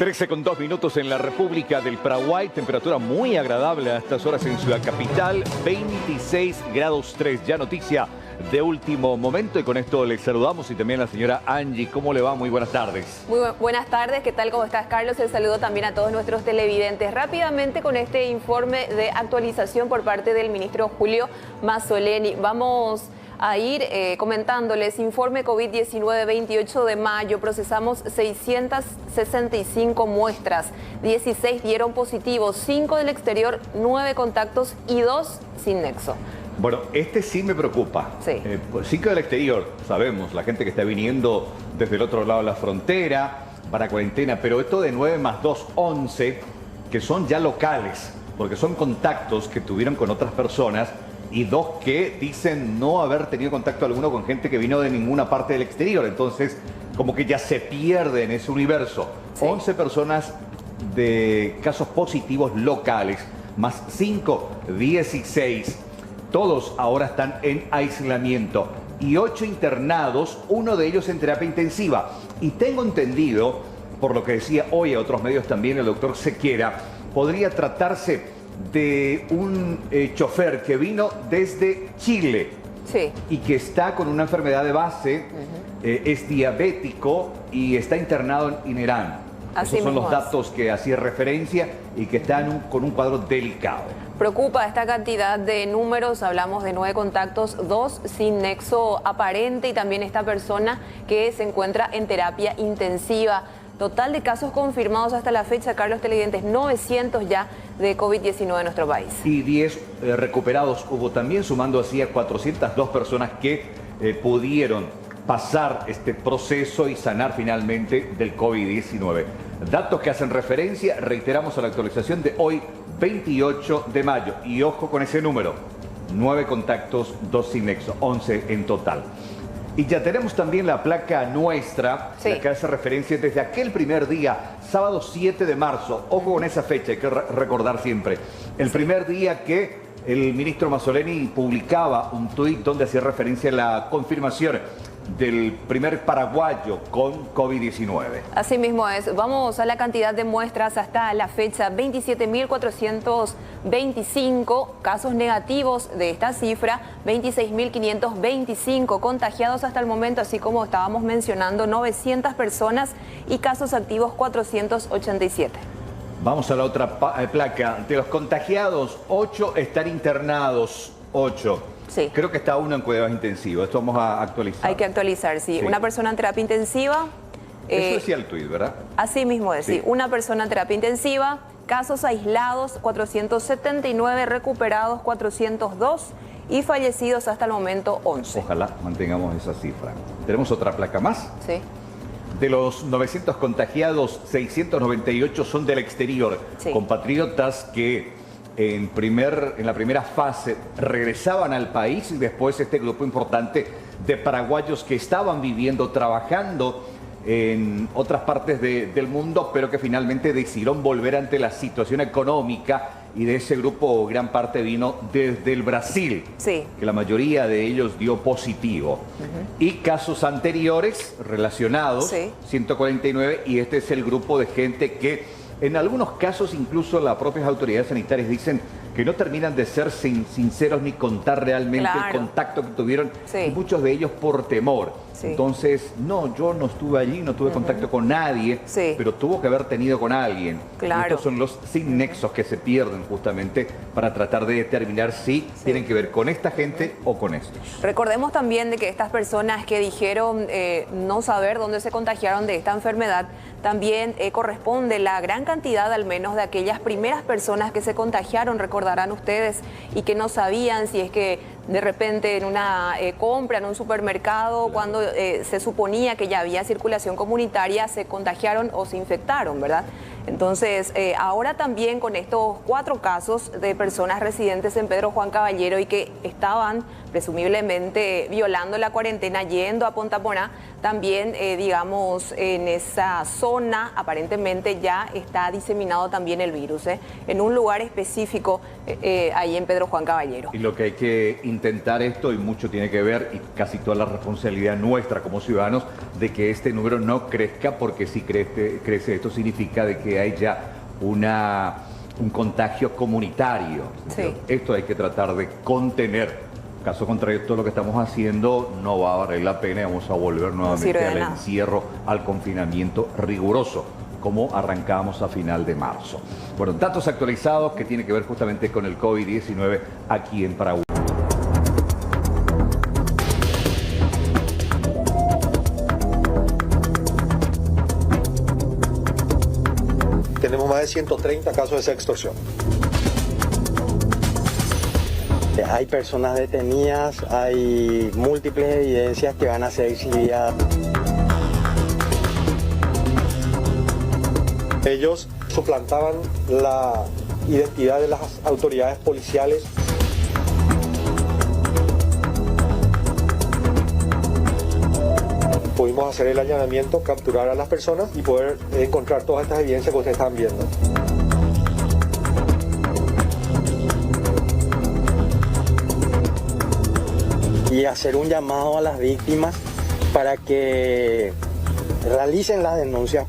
13:02 en la República del Paraguay, temperatura muy agradable a estas horas en Ciudad Capital, 26 grados 3, ya noticia de último momento, y con esto les saludamos y también a la señora Angie. ¿Cómo le va? Muy buenas tardes. Muy buenas tardes, ¿qué tal? ¿Cómo estás, Carlos? El saludo también a todos nuestros televidentes. Rápidamente con este informe de actualización por parte del ministro Julio Mazzoleni. Vamos a ir comentándoles. Informe COVID-19 28 de mayo, procesamos 665 muestras, 16 dieron positivos, 5 del exterior, 9 contactos y 2 sin nexo. Bueno, este sí me preocupa. Sí. 5 del exterior, sabemos, la gente que está viniendo desde el otro lado de la frontera para cuarentena, pero esto de 9 más 2, 11, que son ya locales, porque son contactos que tuvieron con otras personas, y 2 que dicen no haber tenido contacto alguno con gente que vino de ninguna parte del exterior. Entonces, como que ya se pierde en ese universo. Sí. 11 personas de casos positivos locales, más 5, 16. Todos ahora están en aislamiento. Y 8 internados, uno de ellos en terapia intensiva. Y tengo entendido, por lo que decía hoy a otros medios también el doctor Sequera, podría tratarse de un chofer que vino desde Chile. Sí. Y que está con una enfermedad de base, es diabético y está internado en Irán. Así Esos son los es. datos que hacía referencia y que está con un cuadro delicado. Preocupa esta cantidad de números, hablamos de 9 contactos, 2 sin nexo aparente y también esta persona que se encuentra en terapia intensiva. Total de casos confirmados hasta la fecha, Carlos, televidentes, 900 ya de COVID-19 en nuestro país. Y 10 recuperados hubo también, sumando así a 402 personas que pudieron pasar este proceso y sanar finalmente del COVID-19. Datos que hacen referencia, reiteramos, a la actualización de hoy, 28 de mayo. Y ojo con ese número, 9 contactos, 2 sin nexo, 11 en total. Y ya tenemos también la placa nuestra, sí, la que hace referencia desde aquel primer día, sábado 7 de marzo. Ojo con esa fecha, hay que recordar siempre. El primer día que el ministro Mazzoleni publicaba un tuit donde hacía referencia a la confirmación del primer paraguayo con COVID-19. Así mismo es. Vamos a la cantidad de muestras hasta la fecha, 27.425 casos negativos de esta cifra, 26.525 contagiados hasta el momento, así como estábamos mencionando, 900 personas y casos activos 487. Vamos a la otra placa. De los contagiados, 8 están internados, 8. Sí. Creo que está uno en cuidados intensivos. Esto vamos a actualizar. Hay que actualizar, sí. Sí. Una persona en terapia intensiva. Eso decía el tuit, ¿verdad? Así mismo es, sí. Una persona en terapia intensiva, casos aislados 479, recuperados 402 y fallecidos hasta el momento 11. Ojalá mantengamos esa cifra. ¿Tenemos otra placa más? Sí. De los 900 contagiados, 698 son del exterior. Sí. Compatriotas que en la primera fase regresaban al país, y después este grupo importante de paraguayos que estaban viviendo, trabajando en otras partes del mundo, pero que finalmente decidieron volver ante la situación económica, y de ese grupo gran parte vino desde el Brasil, sí, que la mayoría de ellos dio positivo. Y casos anteriores relacionados, sí, 149, y este es el grupo de gente que en algunos casos incluso las propias autoridades sanitarias dicen que no terminan de ser sinceros ni contar realmente el contacto que tuvieron, sí, y muchos de ellos por temor. Sí. Entonces, no, yo no estuve allí, no tuve contacto con nadie, sí, pero tuvo que haber tenido con alguien. Claro. Y estos son los sin nexos que se pierden justamente para tratar de determinar si tienen que ver con esta gente o con estos. Recordemos también de que estas personas que dijeron no saber dónde se contagiaron de esta enfermedad, también corresponde la gran cantidad al menos de aquellas primeras personas que se contagiaron, recordarán ustedes, y que no sabían si es que de repente en una compra en un supermercado, cuando se suponía que ya había circulación comunitaria, se contagiaron o se infectaron, ¿verdad? Entonces, ahora también con estos 4 casos de personas residentes en Pedro Juan Caballero y que estaban presumiblemente violando la cuarentena yendo a Punta Poná, también, digamos, en esa zona aparentemente ya está diseminado también el virus, en un lugar específico ahí en Pedro Juan Caballero. Y lo que hay que intentar esto, y mucho tiene que ver, y casi toda la responsabilidad nuestra como ciudadanos, de que este número no crezca, porque si crece esto significa de que hay ya un contagio comunitario. Sí. Esto hay que tratar de contener. Caso contrario, todo lo que estamos haciendo no va a valer la pena y vamos a volver nuevamente al encierro, al confinamiento riguroso, como arrancamos a final de marzo. Bueno, datos actualizados que tienen que ver justamente con el COVID-19 aquí en Paraguay. Tenemos más de 130 casos de sextorsión. Hay personas detenidas, hay múltiples evidencias que van a ser exhibidas. Ellos suplantaban la identidad de las autoridades policiales. Pudimos hacer el allanamiento, capturar a las personas y poder encontrar todas estas evidencias que ustedes están viendo. Y hacer un llamado a las víctimas para que realicen la denuncia.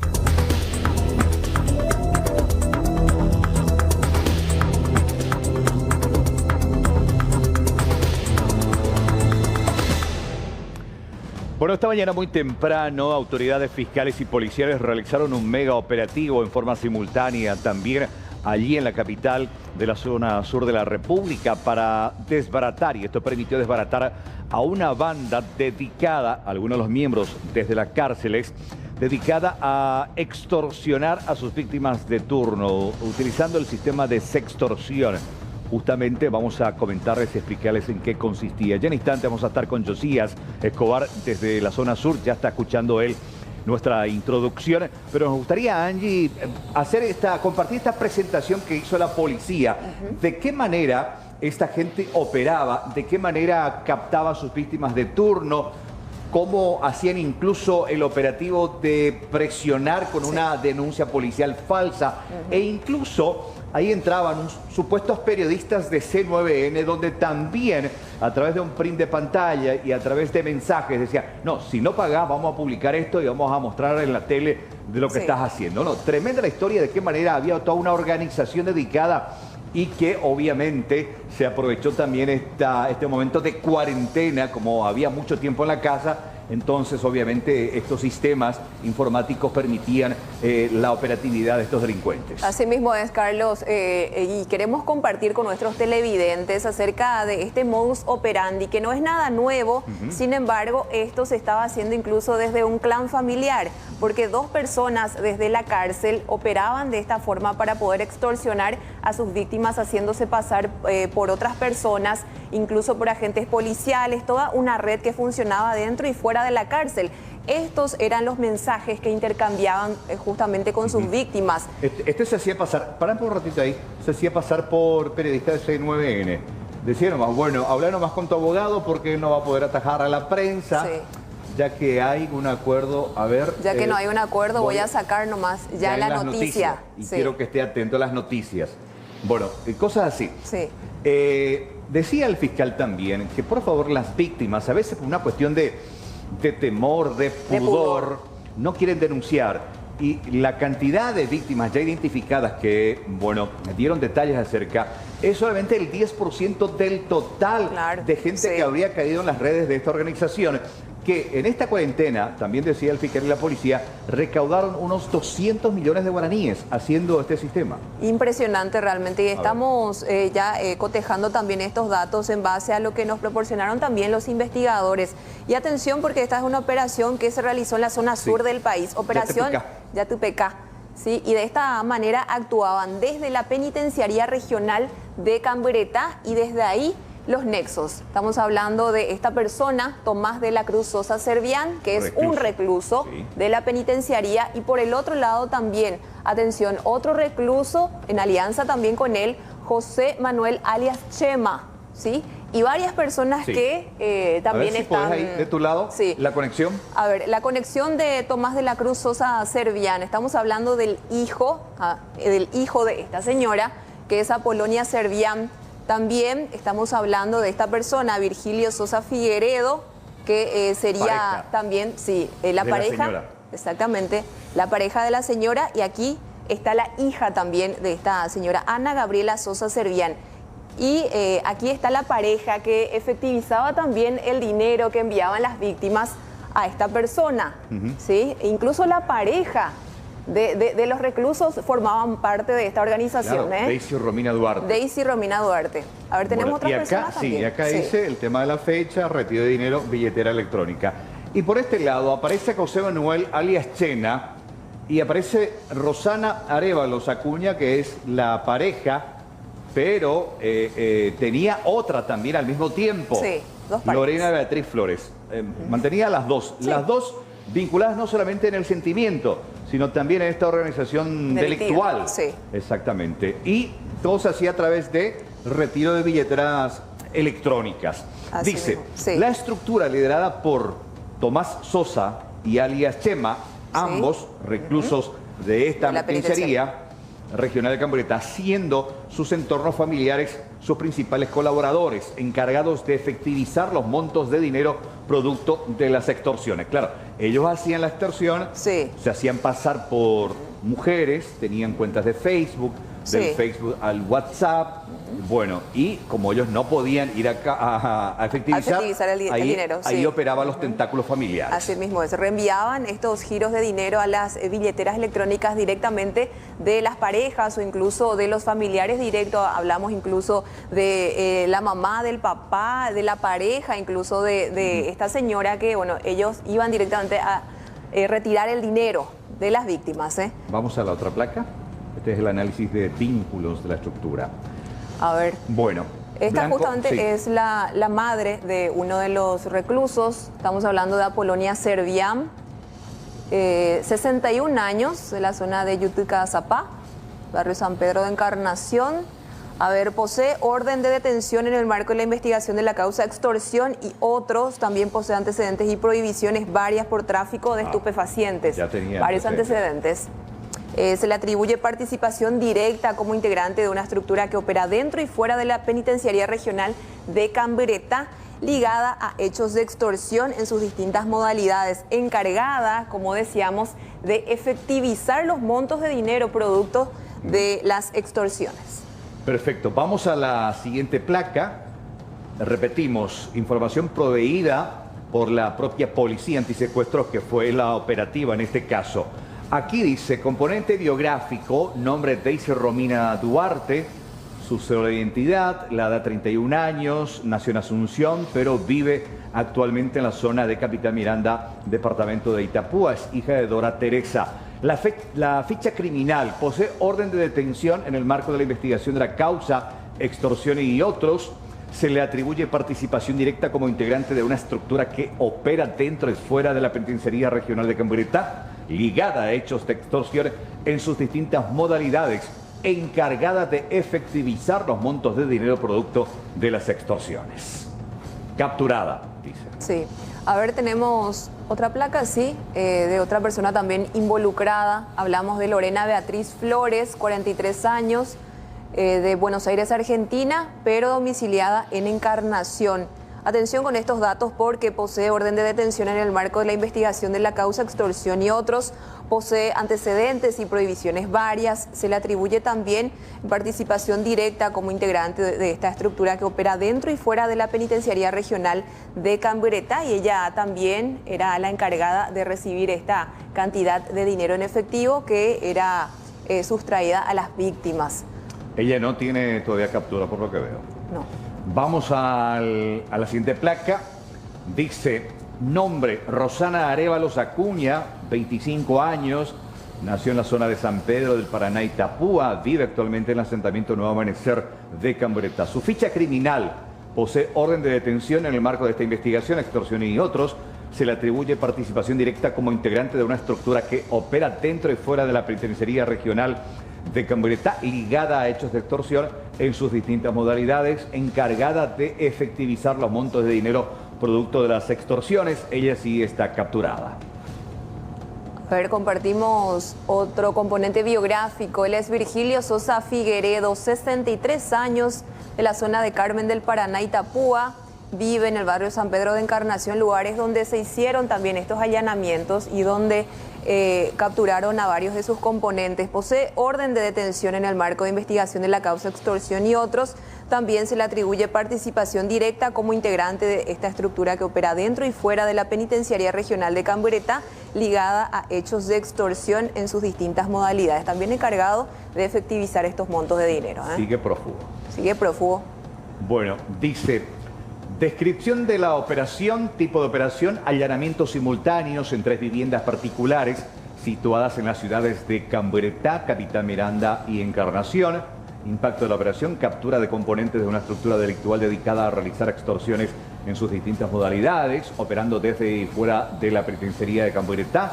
Bueno, esta mañana muy temprano, autoridades fiscales y policiales realizaron un mega operativo en forma simultánea también allí en la capital de la zona sur de la República para desbaratar, y esto permitió desbaratar a una banda dedicada, algunos de los miembros desde las cárceles, dedicada a extorsionar a sus víctimas de turno, utilizando el sistema de sextorsión. Justamente vamos a comentarles y explicarles en qué consistía. Ya en instante vamos a estar con Josías Escobar desde la zona sur, ya está escuchando él nuestra introducción, pero nos gustaría, Angie, compartir esta presentación que hizo la policía. ¿De qué manera esta gente operaba? ¿De qué manera captaba a sus víctimas de turno? ¿Cómo hacían incluso el operativo de presionar con una denuncia policial falsa? E incluso ahí entraban supuestos periodistas de C9N, donde también a través de un print de pantalla y a través de mensajes decían, no, si no pagás vamos a publicar esto y vamos a mostrar en la tele de lo que estás haciendo. No, tremenda la historia de qué manera había toda una organización dedicada y que obviamente se aprovechó también este momento de cuarentena, como había mucho tiempo en la casa. Entonces, obviamente, estos sistemas informáticos permitían la operatividad de estos delincuentes. Así mismo es, Carlos, y queremos compartir con nuestros televidentes acerca de este modus operandi, que no es nada nuevo. Sin embargo, esto se estaba haciendo incluso desde un clan familiar, porque 2 personas desde la cárcel operaban de esta forma para poder extorsionar a sus víctimas, haciéndose pasar por otras personas, incluso por agentes policiales, toda una red que funcionaba dentro y fuera de la cárcel. Estos eran los mensajes que intercambiaban justamente con sus víctimas. Este se hacía pasar, pará un ratito ahí, se hacía pasar por periodista de C9N. Decía nomás, bueno, habla nomás con tu abogado porque él no va a poder atajar a la prensa. Sí. Ya que hay un acuerdo, a ver... Ya que no hay un acuerdo, voy a sacar nomás ya la noticia. Y quiero que esté atento a las noticias. Bueno, cosas así. Sí. Decía el fiscal también que por favor las víctimas, a veces por una cuestión de temor, de pudor, no quieren denunciar. Y la cantidad de víctimas ya identificadas que, bueno, dieron detalles acerca, es solamente el 10% del total de gente que habría caído en las redes de esta organización, que en esta cuarentena, también decía el fiscal y la policía, recaudaron unos 200 millones de guaraníes haciendo este sistema. Impresionante realmente, y estamos ya cotejando también estos datos en base a lo que nos proporcionaron también los investigadores. Y atención, porque esta es una operación que se realizó en la zona sur del país, operación Yatupecá. Sí, y de esta manera actuaban desde la penitenciaría regional de Camburetá y desde ahí los nexos. Estamos hablando de esta persona, Tomás de la Cruz Sosa Servián, que es un recluso de la penitenciaría, y por el otro lado también Atención, otro recluso en alianza también con él, José Manuel alias Chema, ¿sí? Y varias personas Sí. que A también ver si están... podés ahí de tu lado, Sí. la conexión. A ver, la conexión de Tomás de la Cruz Sosa Servián. Estamos hablando del hijo de esta señora, que es Apolonia Servián. También estamos hablando de esta persona, Virgilio Sosa Figueredo, que sería Pareja. también, sí, la De la pareja. señora. Exactamente, la pareja de la señora. Y aquí está la hija también de esta señora, Ana Gabriela Sosa Servián. Y aquí está la pareja que efectivizaba también el dinero que enviaban las víctimas a esta persona, ¿sí? E incluso la pareja de los reclusos formaban parte de esta organización. Claro, Daisy Romina Duarte. Daisy Romina Duarte. A ver, tenemos Bueno, otras y acá, personas sí, también. y acá Sí. dice el tema de la fecha, retiro de dinero, billetera electrónica. Y por este lado aparece José Manuel alias Chena y aparece Rosana Arévalos Acuña, que es la pareja, pero tenía otra también al mismo tiempo. Sí, dos parejas. Lorena Beatriz Flores. Mantenía las dos. Sí. Las dos vinculadas no solamente en el sentimiento, sino también en esta organización Delictiva, delictual. sí. Exactamente. Y todo se hacía a través de retiro de billeteras electrónicas. Así Dice, mismo, sí. la estructura liderada por Tomás Sosa y alias Chema, ambos reclusos de esta De la penitenciaría regional de Cambreta, siendo sus entornos familiares sus principales colaboradores, encargados de efectivizar los montos de dinero producto de las extorsiones. Claro, ellos hacían la extorsión, Sí. se hacían pasar por mujeres, tenían cuentas de Facebook, del Sí. Facebook al WhatsApp. Bueno, y como ellos no podían ir a efectivizar, el dinero, ahí sí. operaban los tentáculos familiares. Así mismo es, reenviaban estos giros de dinero a las billeteras electrónicas directamente de las parejas o incluso de los familiares directos. Hablamos incluso de la mamá, del papá, de la pareja, incluso de esta señora que, bueno, ellos iban directamente a retirar el dinero de las víctimas. Vamos a la otra placa. Este es el análisis de vínculos de la estructura. A ver. Bueno. Esta Blanco, justamente sí. es la madre de uno de los reclusos. Estamos hablando de Apolonia Servián, 61 años, de la zona de Yutuca-Zapá, barrio San Pedro de Encarnación. A ver, posee orden de detención en el marco de la investigación de la causa extorsión y otros. También posee antecedentes y prohibiciones varias por tráfico de estupefacientes. Ya tenía varios antecedentes. Se le atribuye participación directa como integrante de una estructura que opera dentro y fuera de la penitenciaría regional de Cambreta, ligada a hechos de extorsión en sus distintas modalidades, encargada, como decíamos, de efectivizar los montos de dinero producto de las extorsiones. Perfecto. Vamos a la siguiente placa. Repetimos, información proveída por la propia policía antisecuestros, que fue la operativa en este caso. Aquí dice, componente biográfico, nombre Daisy Romina Duarte, su cédula de identidad, la edad 31 años, nació en Asunción, pero vive actualmente en la zona de Capitán Miranda, departamento de Itapúa, es hija de Dora Teresa. La ficha criminal posee orden de detención en el marco de la investigación de la causa, extorsión y otros. Se le atribuye participación directa como integrante de una estructura que opera dentro y fuera de la penitenciaría regional de Cambreta, ligada a hechos de extorsión en sus distintas modalidades, encargada de efectivizar los montos de dinero producto de las extorsiones. Capturada, dice. Sí. A ver, tenemos otra placa, sí, de otra persona también involucrada. Hablamos de Lorena Beatriz Flores, 43 años, de Buenos Aires, Argentina, pero domiciliada en Encarnación. Atención con estos datos porque posee orden de detención en el marco de la investigación de la causa extorsión y otros, posee antecedentes y prohibiciones varias, se le atribuye también participación directa como integrante de esta estructura que opera dentro y fuera de la penitenciaría regional de Cambreta, y ella también era la encargada de recibir esta cantidad de dinero en efectivo que era sustraída a las víctimas. Ella no tiene todavía captura, por lo que veo. No. Vamos a la siguiente placa. Dice, nombre, Rosana Arévalos Acuña, 25 años, nació en la zona de San Pedro del Paraná, Itapúa, vive actualmente en el asentamiento Nuevo Amanecer de Cambreta. Su ficha criminal posee orden de detención en el marco de esta investigación, extorsión y otros. se le atribuye participación directa como integrante de una estructura que opera dentro y fuera de la Penitenciaría Regional de Camburetá, ligada a hechos de extorsión en sus distintas modalidades, encargada de efectivizar los montos de dinero producto de las extorsiones. Ella sí está capturada. A ver, compartimos otro componente biográfico. Él es Virgilio Sosa Figueredo, 63 años, de la zona de Carmen del Paraná, Itapúa. Vive en el barrio San Pedro de Encarnación, lugares donde se hicieron también estos allanamientos y donde capturaron a varios de sus componentes. Posee orden de detención en el marco de investigación de la causa extorsión y otros. También se le atribuye participación directa como integrante de esta estructura que opera dentro y fuera de la Penitenciaría Regional de Camburetá, ligada a hechos de extorsión en sus distintas modalidades. También encargado de efectivizar estos montos de dinero. Sigue prófugo. Sigue prófugo. Bueno, dice: descripción de la operación, tipo de operación, allanamientos simultáneos en 3 viviendas particulares situadas en las ciudades de Camburetá, Capitán Miranda y Encarnación. Impacto de la operación: captura de componentes de una estructura delictual dedicada a realizar extorsiones en sus distintas modalidades, operando desde y fuera de la Penitenciaría de Camburetá.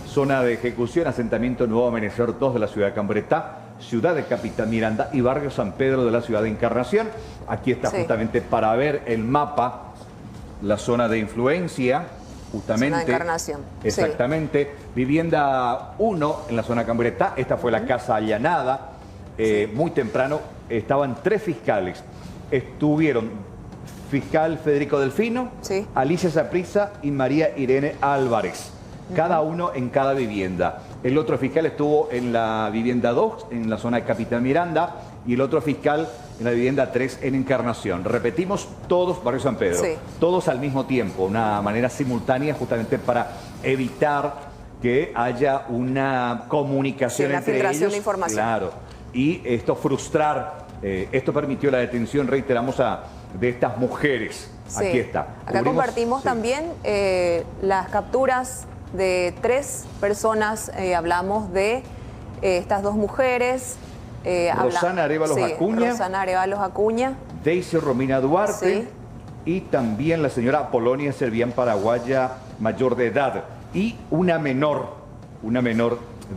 Zona de ejecución: asentamiento Nuevo Amanecer 2 de la ciudad de Camburetá, ciudad de Capitán Miranda y barrio San Pedro de la ciudad de Encarnación. Aquí está justamente para ver el mapa, la zona de influencia, justamente. Zona de Encarnación. Exactamente. Sí. Vivienda 1 en la zona de Camburetá. Esta fue la casa allanada. Muy temprano estaban 3 fiscales. Estuvieron fiscal Federico Delfino, Alicia Saprissa y María Irene Álvarez. Cada uno en cada vivienda. El otro fiscal estuvo en la vivienda 2, en la zona de Capitán Miranda, y el otro fiscal en la vivienda 3, en Encarnación. Repetimos, todos barrio San Pedro, todos al mismo tiempo, una manera simultánea, justamente para evitar que haya una comunicación entre ellos. De información. Claro, y esto frustrar, esto permitió la detención, reiteramos, de estas mujeres. Aquí está. Acá compartimos también las capturas de 3 personas. Hablamos de estas 2 mujeres. Rosana Arévalos Acuña. Rosana Arévalos Acuña. Daisy Romina Duarte. Y también la señora Polonia Servián, paraguaya, mayor de edad. Y una menor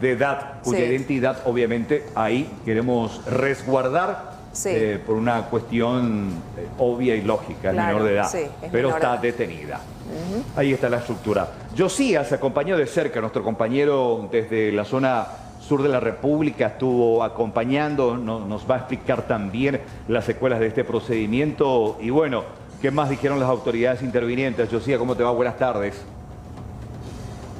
de edad, cuya identidad obviamente ahí queremos resguardar. Por una cuestión obvia y lógica, claro, menor de edad, pero está detenida. Ahí está la estructura. Josías acompañó de cerca a nuestro compañero desde la zona sur de la República, estuvo acompañando, nos va a explicar también las secuelas de este procedimiento. Y bueno, ¿qué más dijeron las autoridades intervinientes? Josías, ¿cómo te va? Buenas tardes.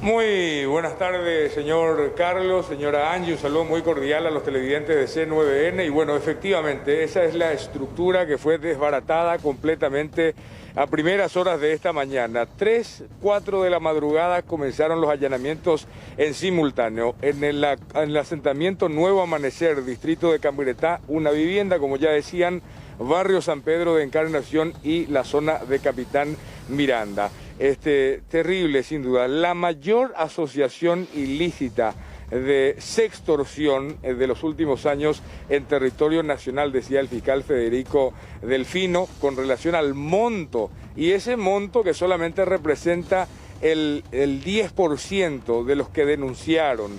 Muy buenas tardes, señor Carlos, señora Angie, un saludo muy cordial a los televidentes de C9N. Y bueno, efectivamente, esa es la estructura que fue desbaratada completamente a primeras horas de esta mañana. 3, 4 de la madrugada comenzaron los allanamientos en simultáneo. En el asentamiento Nuevo Amanecer, distrito de Camburetá, una vivienda, como ya decían, barrio San Pedro de Encarnación y la zona de Capitán Miranda. Terrible, sin duda, la mayor asociación ilícita de sextorsión de los últimos años en territorio nacional, decía el fiscal Federico Delfino, con relación al monto, y ese monto que solamente representa el 10% de los que denunciaron.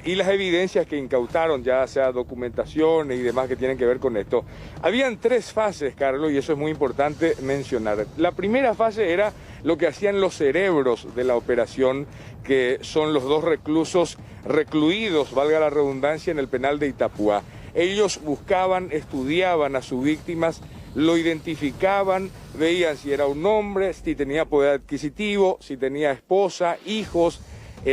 Y las evidencias que incautaron, ya sea documentaciones y demás que tienen que ver con esto. Habían 3 fases, Carlos, y eso es muy importante mencionar. La primera fase era lo que hacían los cerebros de la operación, que son los 2 reclusos recluidos, valga la redundancia, en el penal de Itapúa. Ellos buscaban, estudiaban a sus víctimas, lo identificaban, veían si era un hombre, si tenía poder adquisitivo, si tenía esposa, hijos,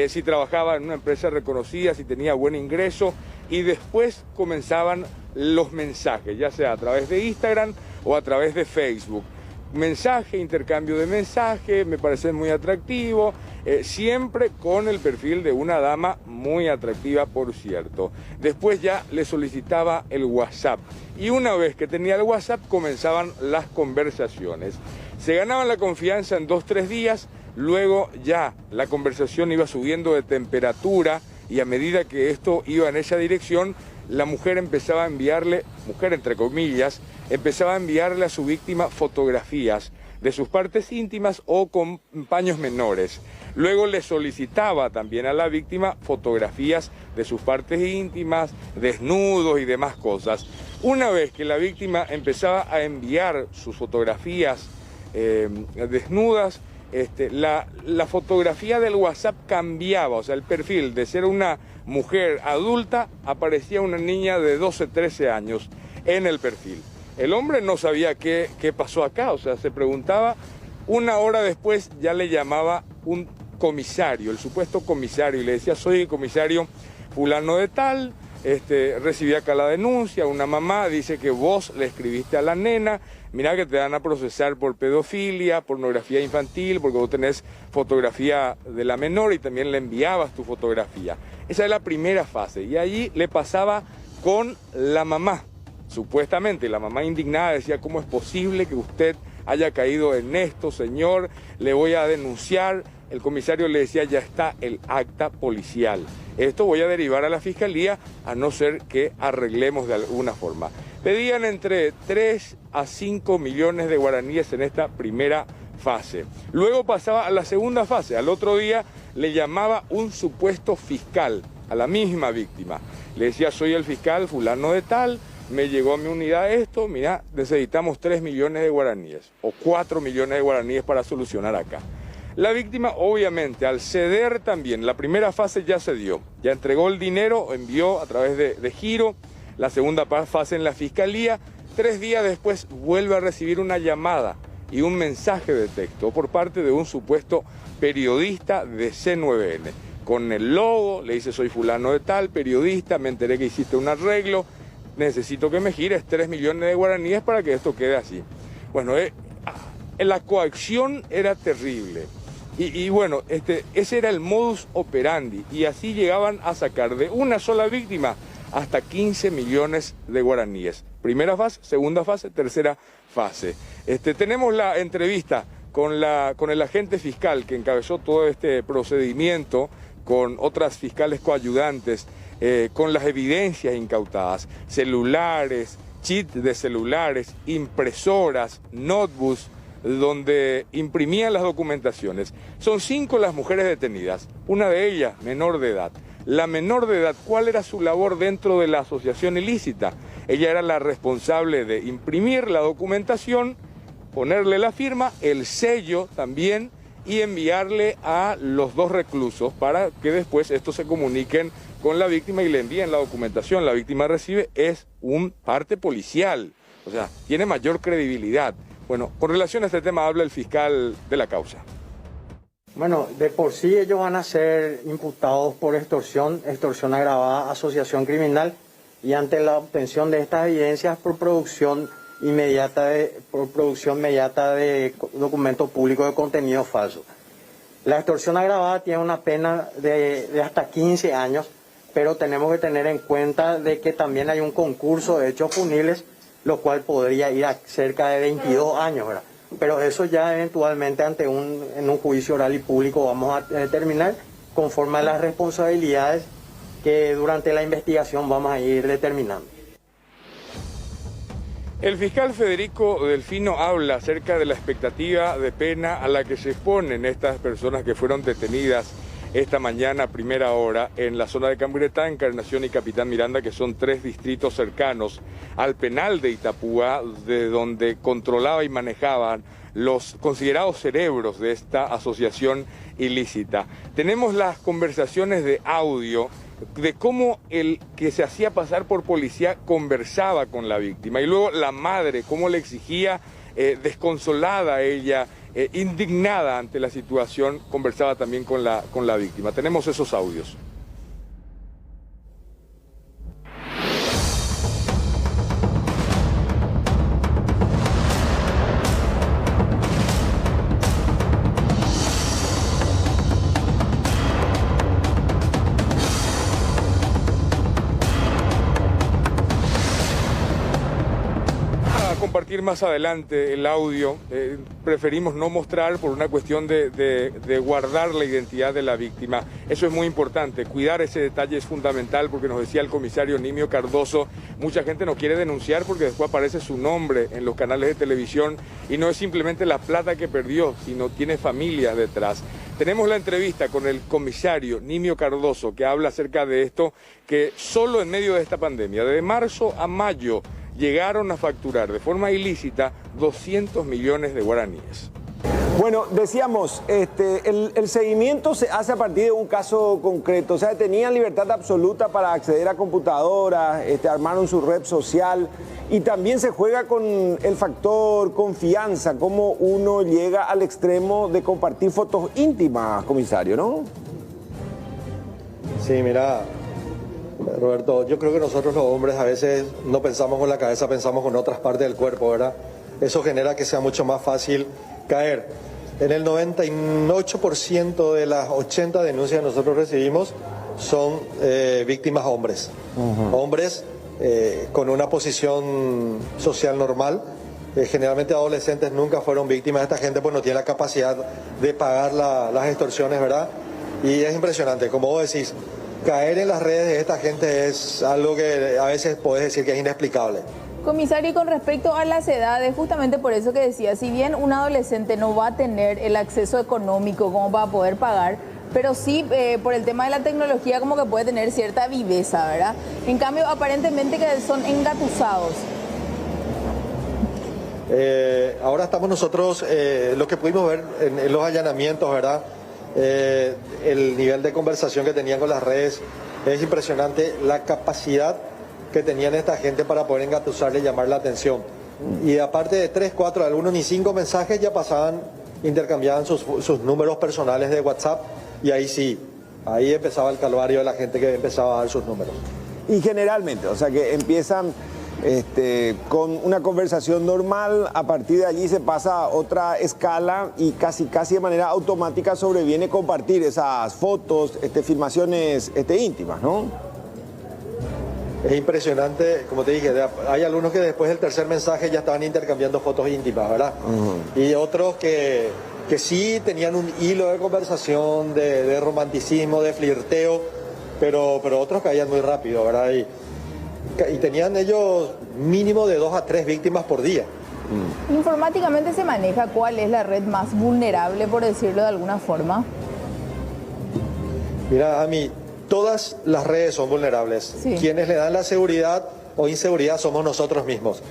si trabajaba en una empresa reconocida, si tenía buen ingreso, y después comenzaban los mensajes, ya sea a través de Instagram o a través de Facebook. Mensaje, intercambio de mensaje, me parece muy atractivo, siempre con el perfil de una dama muy atractiva, por cierto. Después ya le solicitaba el WhatsApp, y una vez que tenía el WhatsApp comenzaban las conversaciones. Se ganaban la confianza en 2-3 días, luego ya la conversación iba subiendo de temperatura, y a medida que esto iba en esa dirección, la mujer empezaba a enviarle, mujer entre comillas, empezaba a enviarle a su víctima fotografías de sus partes íntimas o con paños menores. Luego le solicitaba también a la víctima fotografías de sus partes íntimas, desnudos y demás cosas. Una vez que la víctima empezaba a enviar sus fotografías desnudas, la fotografía del WhatsApp cambiaba, o sea, el perfil de ser una mujer adulta aparecía una niña de 12, 13 años en el perfil. El hombre no sabía qué pasó acá, o sea, se preguntaba. Una hora después ya le llamaba un comisario, el supuesto comisario, y le decía: soy el comisario fulano de tal, recibí acá la denuncia, una mamá dice que vos le escribiste a la nena, mirá que te van a procesar por pedofilia, pornografía infantil, porque vos tenés fotografía de la menor y también le enviabas tu fotografía. Esa es la primera fase, y allí le pasaba con la mamá. Supuestamente la mamá indignada decía: ¿cómo es posible que usted haya caído en esto, señor? Le voy a denunciar. El comisario le decía: ya está el acta policial. Esto voy a derivar a la fiscalía, a no ser que arreglemos de alguna forma. Pedían entre 3 a 5 millones de guaraníes en esta primera fase. Luego pasaba a la segunda fase. Al otro día le llamaba un supuesto fiscal a la misma víctima. Le decía: soy el fiscal fulano de tal, me llegó a mi unidad esto, mira, necesitamos 3 millones de guaraníes o 4 millones de guaraníes para solucionar acá. La víctima, obviamente, al ceder también, la primera fase ya se dio, ya entregó el dinero, envió a través de giro, la segunda fase en la fiscalía. 3 días después vuelve a recibir una llamada y un mensaje de texto por parte de un supuesto periodista de C9N. Con el logo, le dice: soy fulano de tal, periodista, me enteré que hiciste un arreglo, necesito que me gires 3 millones de guaraníes para que esto quede así. Bueno, la coacción era terrible. Y bueno, ese era el modus operandi, y así llegaban a sacar de una sola víctima hasta 15 millones de guaraníes. Primera fase, segunda fase, tercera fase. Tenemos la entrevista con el agente fiscal que encabezó todo este procedimiento, con otras fiscales coayudantes, con las evidencias incautadas: celulares, chips de celulares, impresoras, notebooks, donde imprimían las documentaciones. Son 5 las mujeres detenidas, una de ellas menor de edad. La menor de edad, ¿cuál era su labor dentro de la asociación ilícita? Ella era la responsable de imprimir la documentación, ponerle la firma, el sello también, y enviarle a los 2 reclusos para que después estos se comuniquen con la víctima y le envíen la documentación. La víctima recibe, es un parte policial, o sea, tiene mayor credibilidad. Bueno, con relación a este tema habla el fiscal de la causa. Bueno, de por sí ellos van a ser imputados por extorsión agravada, asociación criminal, y ante la obtención de estas evidencias por producción mediata de documento público de contenido falso. La extorsión agravada tiene una pena de hasta 15 años, pero tenemos que tener en cuenta de que también hay un concurso de hechos punibles, lo cual podría ir a cerca de 22 años, ¿verdad? Pero eso ya eventualmente en un juicio oral y público vamos a determinar conforme a las responsabilidades que durante la investigación vamos a ir determinando. El fiscal Federico Delfino habla acerca de la expectativa de pena a la que se exponen estas personas que fueron detenidas esta mañana a primera hora en la zona de Camburetá, Encarnación y Capitán Miranda, que son 3 distritos cercanos al penal de Itapúa, de donde controlaba y manejaban los considerados cerebros de esta asociación ilícita. Tenemos las conversaciones de audio de cómo el que se hacía pasar por policía conversaba con la víctima, y luego la madre, cómo le exigía, desconsolada ella, indignada ante la situación, conversaba también con la víctima. Tenemos esos audios. compartir más adelante el audio. Preferimos no mostrar por una cuestión de guardar la identidad de la víctima. Eso es muy importante. Cuidar ese detalle es fundamental porque nos decía el comisario Nimio Cardoso, mucha gente no quiere denunciar porque después aparece su nombre en los canales de televisión y no es simplemente la plata que perdió, sino tiene familias detrás. Tenemos la entrevista con el comisario Nimio Cardoso que habla acerca de esto, que solo en medio de esta pandemia, de marzo a mayo, llegaron a facturar de forma ilícita 200 millones de guaraníes. Bueno, decíamos, el seguimiento se hace a partir de un caso concreto, o sea, tenían libertad absoluta para acceder a computadoras, armaron su red social y también se juega con el factor confianza, cómo uno llega al extremo de compartir fotos íntimas, comisario, ¿no? Sí, mira, Roberto, yo creo que nosotros los hombres a veces no pensamos con la cabeza, pensamos con otras partes del cuerpo, ¿verdad? Eso genera que sea mucho más fácil caer. En el 98% de las 80 denuncias que nosotros recibimos son víctimas hombres. Hombres con una posición social normal. Generalmente adolescentes nunca fueron víctimas de esta gente, pues no tiene la capacidad de pagar las extorsiones, ¿verdad? Y es impresionante, como vos decís, caer en las redes de esta gente es algo que a veces podés decir que es inexplicable. Comisario, y con respecto a las edades, justamente por eso que decía, si bien un adolescente no va a tener el acceso económico como para poder pagar, pero sí por el tema de la tecnología como que puede tener cierta viveza, ¿verdad? En cambio, aparentemente que son engatusados. Ahora estamos nosotros, lo que pudimos ver en los allanamientos, ¿verdad? El nivel de conversación que tenían con las redes es impresionante, la capacidad que tenían esta gente para poder engatusarle y llamar la atención. Y aparte de 3, 4, algunos ni 5 mensajes ya pasaban, intercambiaban sus números personales de WhatsApp y ahí sí, ahí empezaba el calvario de la gente que empezaba a dar sus números. Y generalmente, o sea que empiezan con una conversación normal, a partir de allí se pasa a otra escala y casi de manera automática sobreviene compartir esas fotos, filmaciones íntimas, ¿no? Es impresionante, como te dije, hay algunos que después del tercer mensaje ya estaban intercambiando fotos íntimas, ¿verdad? Y otros que sí tenían un hilo de conversación, de romanticismo, de flirteo, pero otros caían muy rápido, ¿verdad? Y tenían ellos mínimo de 2 a 3 víctimas por día. Informáticamente se maneja cuál es la red más vulnerable, por decirlo de alguna forma. Mira, a mí, todas las redes son vulnerables. Sí. Quienes le dan la seguridad o inseguridad somos nosotros mismos.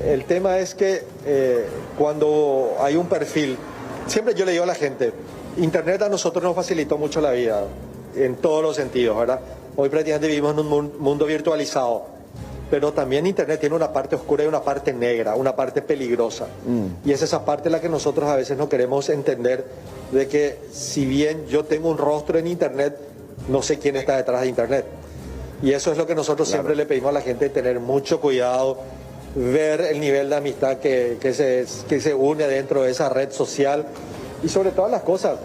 El tema es que cuando hay un perfil, siempre yo le digo a la gente, Internet a nosotros nos facilitó mucho la vida, en todos los sentidos, ¿verdad? Hoy prácticamente vivimos en un mundo virtualizado, pero también Internet tiene una parte oscura y una parte negra, una parte peligrosa. Y es esa parte la que nosotros a veces no queremos entender, de que si bien yo tengo un rostro en Internet, no sé quién está detrás de Internet. Y eso es lo que nosotros siempre le pedimos a la gente, tener mucho cuidado, ver el nivel de amistad que se une dentro de esa red social y sobre todas las cosas,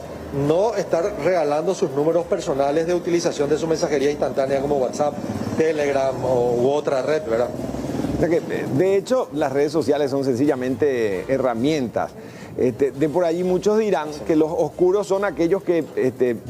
no estar regalando sus números personales de utilización de su mensajería instantánea como WhatsApp, Telegram u otra red, ¿verdad? O sea que, de hecho, las redes sociales son sencillamente herramientas. De por allí muchos dirán que los oscuros son aquellos que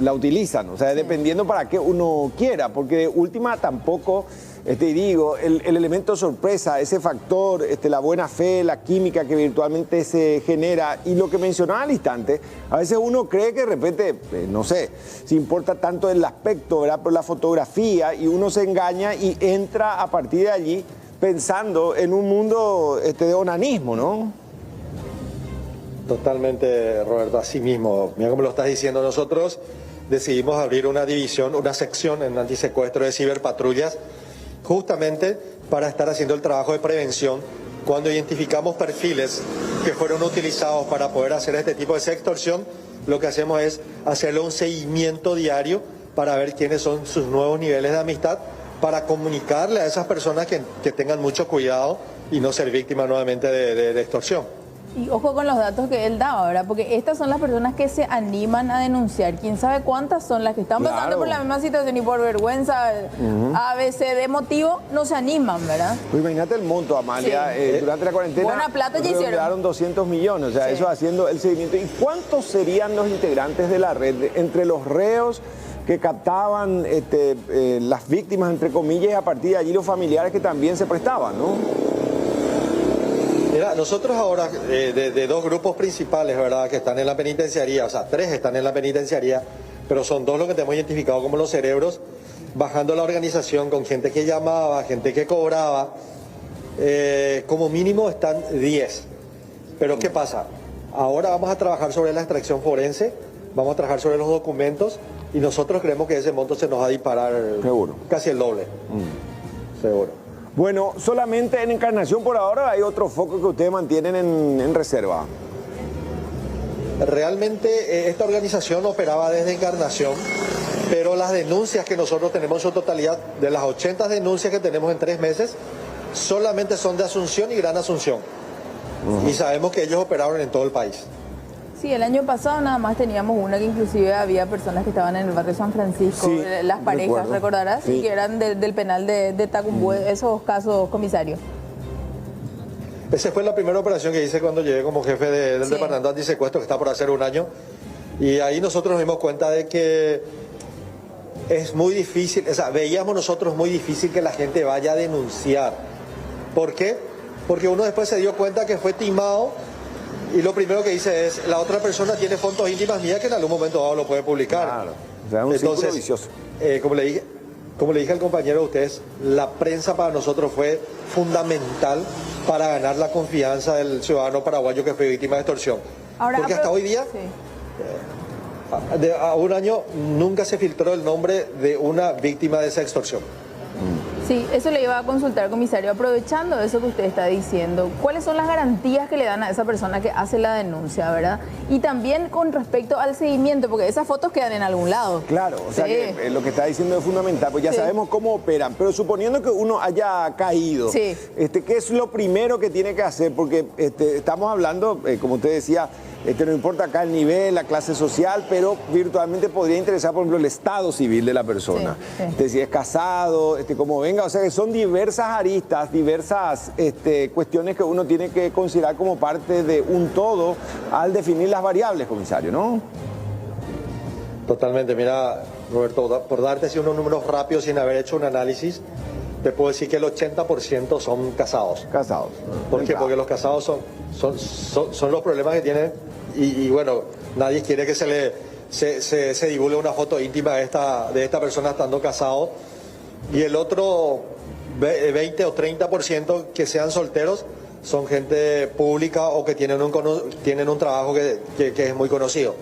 la utilizan, o sea, dependiendo para qué uno quiera, porque de última tampoco, digo, el elemento sorpresa, ese factor, la buena fe, la química que virtualmente se genera, y lo que mencionaba al instante, a veces uno cree que de repente, no sé, si importa tanto el aspecto, ¿verdad?, por la fotografía, y uno se engaña y entra a partir de allí pensando en un mundo de onanismo, ¿no? Totalmente, Roberto, así mismo. Mira cómo lo estás diciendo. Nosotros decidimos abrir una división, una sección en antisecuestro de ciberpatrullas, justamente para estar haciendo el trabajo de prevención cuando identificamos perfiles que fueron utilizados para poder hacer este tipo de sextorsión. Lo que hacemos es hacerle un seguimiento diario para ver quiénes son sus nuevos niveles de amistad, para comunicarle a esas personas que tengan mucho cuidado y no ser víctimas nuevamente de extorsión. Y ojo con los datos que él daba, ¿verdad? Porque estas son las personas que se animan a denunciar. ¿Quién sabe cuántas son las que están pasando por la misma situación y por vergüenza, a veces de motivo, no se animan, ¿verdad? Pues imagínate el monto, Amalia. Sí. Durante la cuarentena Buena plata ya hicieron. Redondearon 200 millones, o sea, Sí. eso haciendo el seguimiento. ¿Y cuántos serían los integrantes de la red? Entre los reos que captaban las víctimas, entre comillas, y a partir de allí los familiares que también se prestaban, ¿no? Mira, nosotros ahora, de dos grupos principales, ¿verdad?, que están en la penitenciaría, o sea, 3 están en la penitenciaría, pero son 2 los que tenemos identificado como los cerebros, bajando la organización con gente que llamaba, gente que cobraba, como mínimo están 10. Pero ¿qué pasa? Ahora vamos a trabajar sobre la extracción forense, vamos a trabajar sobre los documentos y nosotros creemos que ese monto se nos va a disparar. Seguro. Casi el doble. Seguro. Bueno, solamente en Encarnación por ahora hay otro foco que ustedes mantienen en reserva. Realmente esta organización operaba desde Encarnación, pero las denuncias que nosotros tenemos en su totalidad, de las 80 denuncias que tenemos en 3 meses, solamente son de Asunción y Gran Asunción. Y sabemos que ellos operaron en todo el país. Sí, el año pasado nada más teníamos una que inclusive había personas que estaban en el barrio San Francisco, Sí, las parejas, recuerdo. ¿recordarás? Sí. Y que eran del penal de Tacumbú, esos casos, comisario. Esa fue la primera operación que hice cuando llegué como jefe del Sí. departamento antisecuestro, que está por hacer un año. Y ahí nosotros nos dimos cuenta de que es muy difícil, o sea, veíamos nosotros muy difícil que la gente vaya a denunciar. ¿Por qué? Porque uno después se dio cuenta que fue timado y lo primero que dice es, la otra persona tiene fotos íntimas mías que en algún momento dado lo puede publicar. Claro. O sea, es un círculo vicioso. Como le dije al compañero de ustedes, la prensa para nosotros fue fundamental para ganar la confianza del ciudadano paraguayo que fue víctima de extorsión. Ahora, Porque hasta hoy día, sí. a un año, nunca se filtró el nombre de una víctima de esa extorsión. Sí, eso le iba a consultar, comisario. Aprovechando eso que usted está diciendo, ¿cuáles son las garantías que le dan a esa persona que hace la denuncia, verdad? Y también con respecto al seguimiento, porque esas fotos quedan en algún lado. Claro, o sea Sí. que lo que está diciendo es fundamental, pues ya Sí. sabemos cómo operan, pero suponiendo que uno haya caído, Sí. ¿qué es lo primero que tiene que hacer? Porque estamos hablando, como usted decía, no importa acá el nivel, la clase social, pero virtualmente podría interesar, por ejemplo, el estado civil de la persona. Sí, sí. Si es casado, como venga, o sea que son diversas aristas, diversas cuestiones que uno tiene que considerar como parte de un todo al definir las variables, comisario, ¿no? Totalmente. Mira, Roberto, por darte así unos números rápidos sin haber hecho un análisis, te puedo decir que el 80% son casados. Casados. ¿Por qué? Porque los casados son los problemas que tienen y bueno, nadie quiere que se divulgue una foto íntima de esta persona estando casado. Y el otro 20 o 30% que sean solteros son gente pública o que tienen un trabajo que es muy conocido.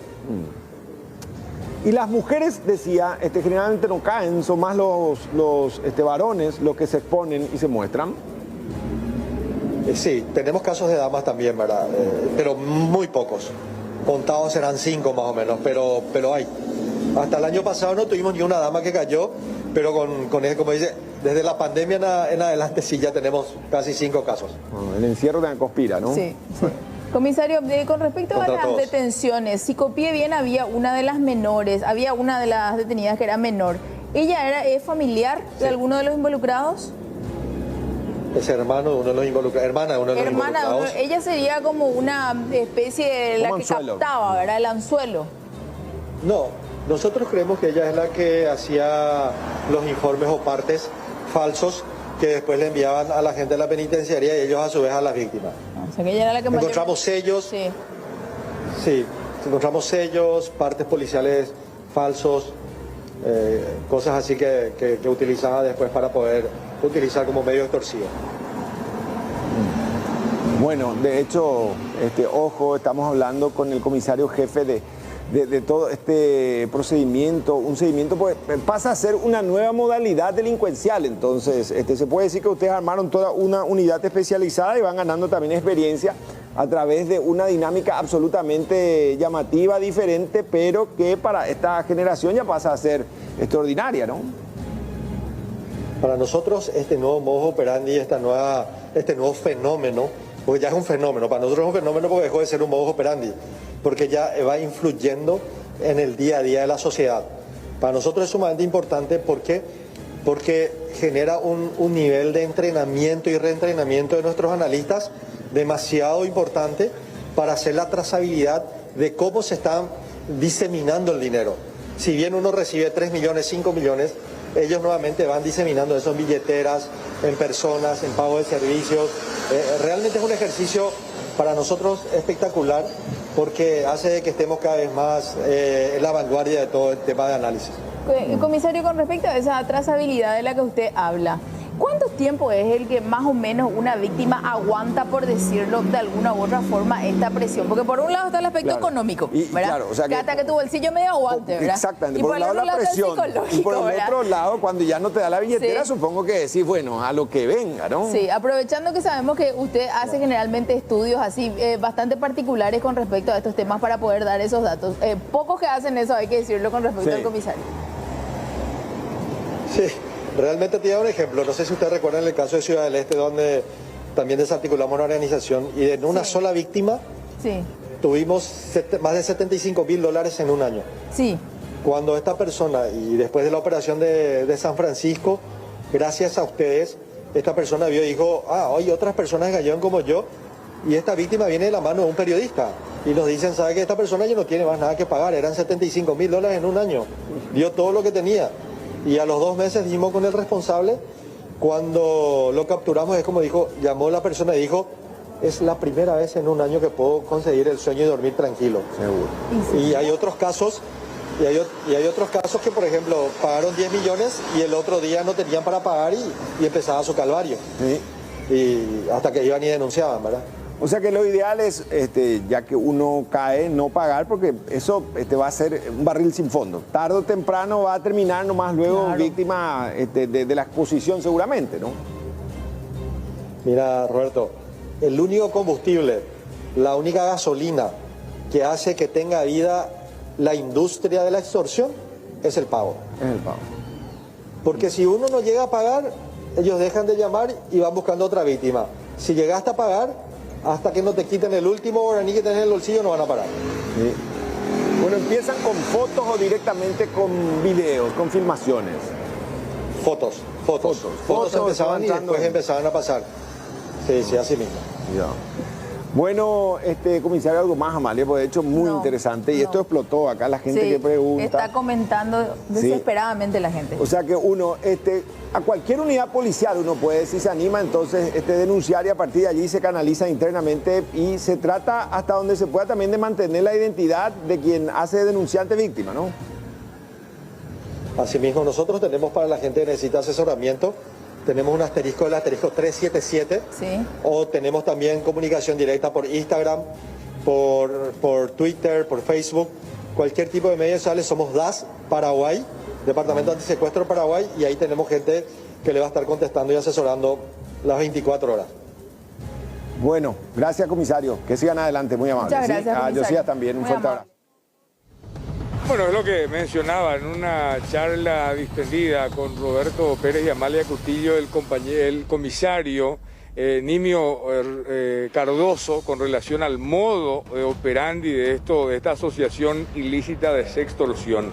Y las mujeres, decía, generalmente no caen, son más los varones los que se exponen y se muestran. Sí, tenemos casos de damas también, ¿verdad? Pero muy pocos. Contados serán 5 más o menos, pero hay. Hasta el año pasado no tuvimos ni una dama que cayó, pero con eso, como dice, desde la pandemia en adelante sí ya tenemos casi 5 casos. El encierro de Ancospira, ¿no? Sí, sí. Comisario, con respecto a Contra las todos. detenciones, si copié bien, había una de las menores, había una de las detenidas que era menor. ¿Ella es familiar de alguno de los involucrados? Es hermano de uno de los involucrados, hermana de uno de los Hermana, involucrados. ella sería como una especie de la Como que anzuelo. captaba, ¿verdad? El anzuelo. No, nosotros creemos que ella es la que hacía los informes o partes falsos que después le enviaban a la gente de la penitenciaría y ellos a su vez a las víctimas. O sea, que ella era la que Encontramos sellos, Sí. sí, encontramos sellos, partes policiales falsos, cosas así que utilizaba después para poder utilizar como medio extorsivo. Bueno, de hecho, ojo, estamos hablando con el comisario jefe de todo este procedimiento, un seguimiento, pues pasa a ser una nueva modalidad delincuencial. Entonces, se puede decir que ustedes armaron toda una unidad especializada y van ganando también experiencia a través de una dinámica absolutamente llamativa, diferente, pero que para esta generación ya pasa a ser extraordinaria, ¿no? Para nosotros este nuevo modus operandi, este nuevo fenómeno porque ya es un fenómeno. Para nosotros es un fenómeno porque dejó de ser un modus operandi, porque ya va influyendo en el día a día de la sociedad. Para nosotros es sumamente importante porque genera un nivel de entrenamiento y reentrenamiento de nuestros analistas demasiado importante para hacer la trazabilidad de cómo se está diseminando el dinero. Si bien uno recibe 3 millones, 5 millones, ellos nuevamente van diseminando eso en billeteras, en personas, en pago de servicios. Realmente es un ejercicio para nosotros espectacular porque hace que estemos cada vez más en la vanguardia de todo el tema de análisis. Comisario, con respecto a esa trazabilidad de la que usted habla, ¿cuánto tiempo es el que más o menos una víctima aguanta, por decirlo de alguna u otra forma, esta presión? Porque por un lado está el aspecto económico, ¿verdad? Claro, o sea que hasta que tu bolsillo medio aguante, ¿verdad? Exactamente, por un lado la presión y por el otro lado, cuando ya no te da la billetera, supongo que decís, bueno, a lo que venga, ¿no? Sí, aprovechando que sabemos que usted hace generalmente estudios así bastante particulares con respecto a estos temas para poder dar esos datos. Pocos que hacen eso, hay que decirlo con respecto al comisario. Sí, realmente te doy un ejemplo. No sé si ustedes recuerdan el caso de Ciudad del Este, donde también desarticulamos una organización y en una sola víctima tuvimos más de $75,000 en un año. Sí. Cuando esta persona, y después de la operación de San Francisco, gracias a ustedes, esta persona vio y dijo, hay otras personas que cayeron como yo, y esta víctima viene de la mano de un periodista. Y nos dicen, ¿sabe que esta persona ya no tiene más nada que pagar? Eran $75,000 en un año. Dio todo lo que tenía. Y a los 2 meses dimos con el responsable. Cuando lo capturamos, es como dijo, llamó la persona y dijo, es la primera vez en un año que puedo conseguir el sueño y dormir tranquilo. Seguro. Y hay otros casos, y hay otros casos que, por ejemplo, pagaron 10 millones y el otro día no tenían para pagar y empezaba su calvario. Sí. Y hasta que iban y denunciaban, ¿verdad? O sea que lo ideal es, ya que uno cae, no pagar, porque eso va a ser un barril sin fondo. Tarde o temprano va a terminar nomás luego víctima de la exposición seguramente, ¿no? Mira, Roberto, el único combustible, la única gasolina que hace que tenga vida la industria de la extorsión es el pago. Es el pago. Porque si uno no llega a pagar, ellos dejan de llamar y van buscando otra víctima. Si llegaste a pagar, hasta que no te quiten el último guaraní que tenés en el bolsillo, no van a parar. Sí. Bueno, ¿empiezan con fotos o directamente con videos, con filmaciones? Fotos empezaban y después empezaban a pasar. Sí, así mismo. Ya. Bueno, comisario, algo más, Amalia, porque de hecho muy interesante. Y esto explotó acá, la gente que pregunta. Está comentando desesperadamente la gente. O sea que uno, a cualquier unidad policial uno puede, si se anima, entonces denunciar y a partir de allí se canaliza internamente y se trata hasta donde se pueda también de mantener la identidad de quien hace denunciante víctima, ¿no? Asimismo, nosotros tenemos para la gente que necesita asesoramiento, tenemos un asterisco, el asterisco 377, o tenemos también comunicación directa por Instagram, por Twitter, por Facebook, cualquier tipo de medios sociales. Somos DAS Paraguay, Departamento Antisecuestro Paraguay, y ahí tenemos gente que le va a estar contestando y asesorando las 24 horas. Bueno, gracias, comisario. Que sigan adelante, muy amable. Muchas gracias, comisario. Josía también, un fuerte abrazo. Bueno, es lo que mencionaba en una charla distendida con Roberto Pérez y Amalia Cutillo, el comisario Nimio Cardoso, con relación al modo operandi de esta asociación ilícita de sextorsión.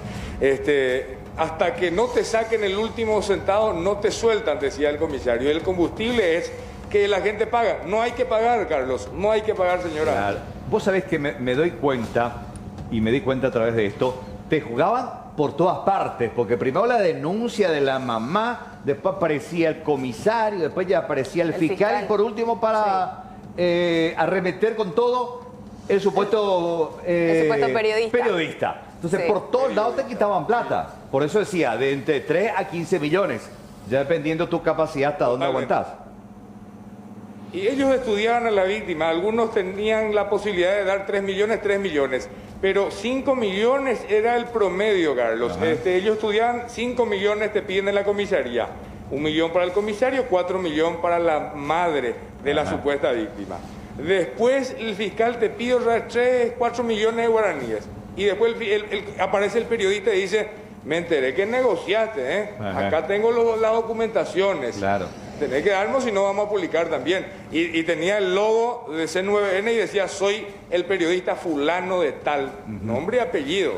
Hasta que no te saquen el último centavo, no te sueltan, decía el comisario. El combustible es que la gente paga. No hay que pagar, Carlos, no hay que pagar, señora. Claro. Vos sabés que me doy cuenta, y me di cuenta a través de esto, te jugaban por todas partes, porque primero la denuncia de la mamá, después aparecía el comisario, después ya aparecía el fiscal, y por último para arremeter con todo el supuesto periodista. Entonces por todos lados te quitaban plata. Por eso decía, de entre 3 a 15 millones, ya dependiendo tu capacidad hasta dónde aguantás. Y ellos estudiaban a la víctima, algunos tenían la posibilidad de dar 3 millones, pero 5 millones era el promedio, Carlos. Ellos estudiaban, 5 millones te piden en la comisaría, 1 millón para el comisario, 4 millones para la madre de la supuesta víctima. Después el fiscal te pide 3, 4 millones de guaraníes. Y después aparece el periodista y dice, me enteré que negociaste, acá tengo las documentaciones. Claro. tenés que darnos, si no vamos a publicar también. Y tenía el logo de C9N y decía, soy el periodista fulano de tal, nombre y apellido.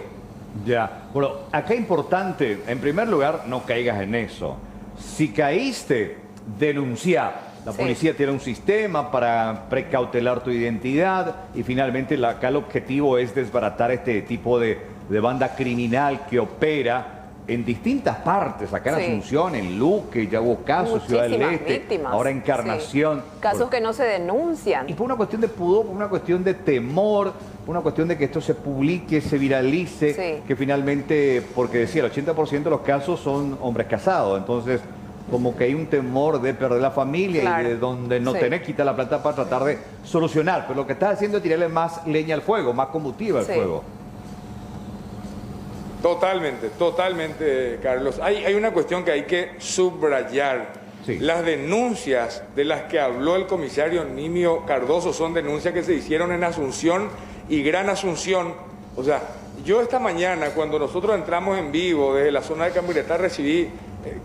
Ya, bueno, acá es importante, en primer lugar, no caigas en eso. Si caíste, denunciá. La policía tiene un sistema para precautelar tu identidad y finalmente acá el objetivo es desbaratar este tipo de banda criminal que opera en distintas partes, acá en Asunción, en Luque, ya hubo casos, Ciudad del Este, víctimas. ahora Encarnación. Casos que no se denuncian. Y por una cuestión de pudor, por una cuestión de temor, por una cuestión de que esto se publique, se viralice, que finalmente, porque decía, el 80% de los casos son hombres casados, entonces como que hay un temor de perder la familia y de donde no tenés que quitar la plata para tratar de solucionar, pero lo que estás haciendo es tirarle más leña al fuego, más combustible al fuego. Totalmente, totalmente, Carlos. Hay una cuestión que hay que subrayar. Las denuncias de las que habló el comisario Nimio Cardoso son denuncias que se hicieron en Asunción y Gran Asunción. O sea, yo esta mañana, cuando nosotros entramos en vivo desde la zona de Camburetá, recibí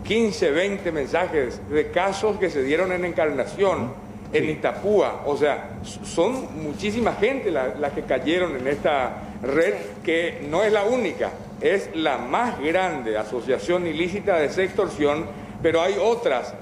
15, 20 mensajes de casos que se dieron en Encarnación, en Itapúa. O sea, son muchísima gente las que cayeron en esta red, que no es la única, es la más grande asociación ilícita de extorsión, pero hay otras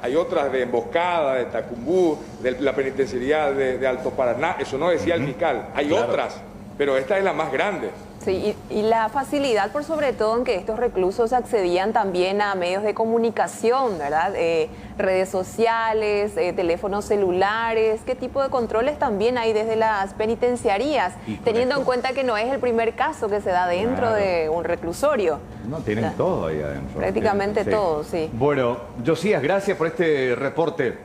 de Emboscada, de Tacumbú, de la penitenciaría de Alto Paraná, eso no decía el Mical, hay otras, pero esta es la más grande. Sí, y la facilidad por sobre todo en que estos reclusos accedían también a medios de comunicación, ¿verdad? Redes sociales, teléfonos celulares, qué tipo de controles también hay desde las penitenciarías, teniendo en cuenta que no es el primer caso que se da dentro de un reclusorio. No, tienen todo ahí adentro. Prácticamente todo, sí. Bueno, Josías, gracias por este reporte.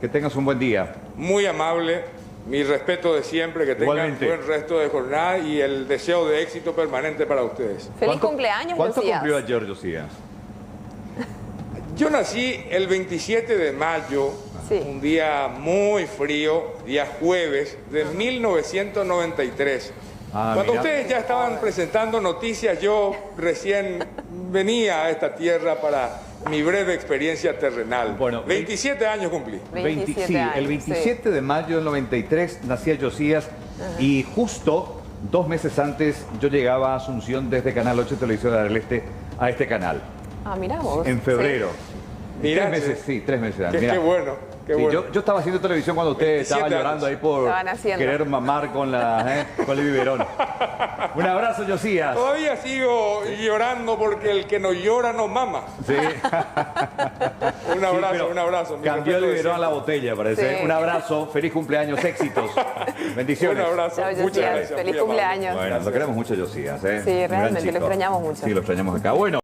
Que tengas un buen día. Muy amable. Mi respeto de siempre, que tengan un buen resto de jornada y el deseo de éxito permanente para ustedes. ¡Feliz cumpleaños, ¿Cuánto Josías? cumplió ayer, Josías? Yo nací el 27 de mayo, un día muy frío, día jueves de 1993. Cuando ustedes ya estaban presentando noticias, yo recién venía a esta tierra para mi breve experiencia terrenal. Bueno, 27 años cumplí. 27 años, el 27 de mayo del 93 nacía Josías y justo 2 meses antes yo llegaba a Asunción desde Canal 8 Televisión del Este a este canal. Ah, mira vos. En febrero. Mirá, 3 meses, 3 meses antes. Qué bueno. Sí, yo estaba haciendo televisión cuando usted estaba llorando ahí por querer mamar con el biberón. Un abrazo, Josías. Todavía sigo llorando porque el que no llora no mama. Sí. Un abrazo, un abrazo. Cambió el biberón a la botella, parece. Sí. Un abrazo, feliz cumpleaños, éxitos. Bendiciones. Un abrazo. Chao, Muchas Josías. gracias. Feliz Muy cumpleaños. amable. Bueno, lo queremos mucho, Josías. Sí, realmente lo extrañamos mucho. Sí, lo extrañamos acá. Bueno.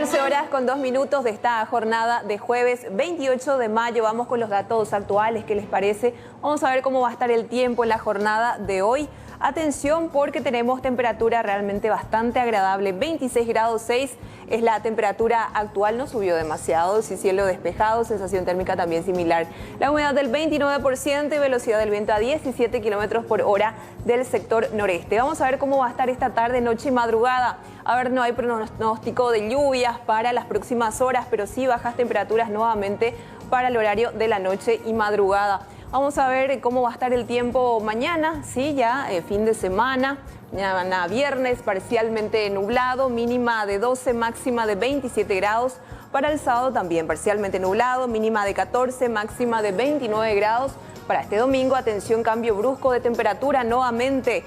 14 horas con 2 minutos de esta jornada de jueves 28 de mayo. Vamos con los datos actuales, ¿qué les parece? Vamos a ver cómo va a estar el tiempo en la jornada de hoy. Atención porque tenemos temperatura realmente bastante agradable. 26 grados 6 es la temperatura actual, no subió demasiado, sí, cielo despejado, sensación térmica también similar. La humedad del 29% y velocidad del viento a 17 kilómetros por hora del sector noreste. Vamos a ver cómo va a estar esta tarde, noche y madrugada. A ver, no hay pronóstico de lluvias para las próximas horas, pero sí bajas temperaturas nuevamente para el horario de la noche y madrugada. Vamos a ver cómo va a estar el tiempo mañana, sí, ya fin de semana, mañana viernes parcialmente nublado, mínima de 12, máxima de 27 grados. Para el sábado también parcialmente nublado, mínima de 14, máxima de 29 grados. Para este domingo, atención, cambio brusco de temperatura nuevamente.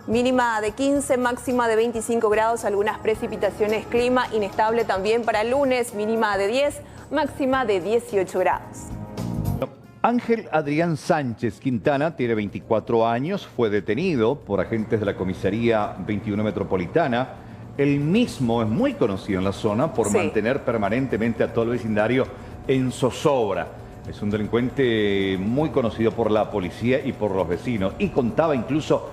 Mínima de 15, máxima de 25 grados, algunas precipitaciones, clima inestable también para el lunes, mínima de 10, máxima de 18 grados. Ángel Adrián Sánchez Quintana tiene 24 años, fue detenido por agentes de la comisaría 21 Metropolitana. Él mismo es muy conocido en la zona por mantener permanentemente a todo el vecindario en zozobra. Es un delincuente muy conocido por la policía y por los vecinos y contaba incluso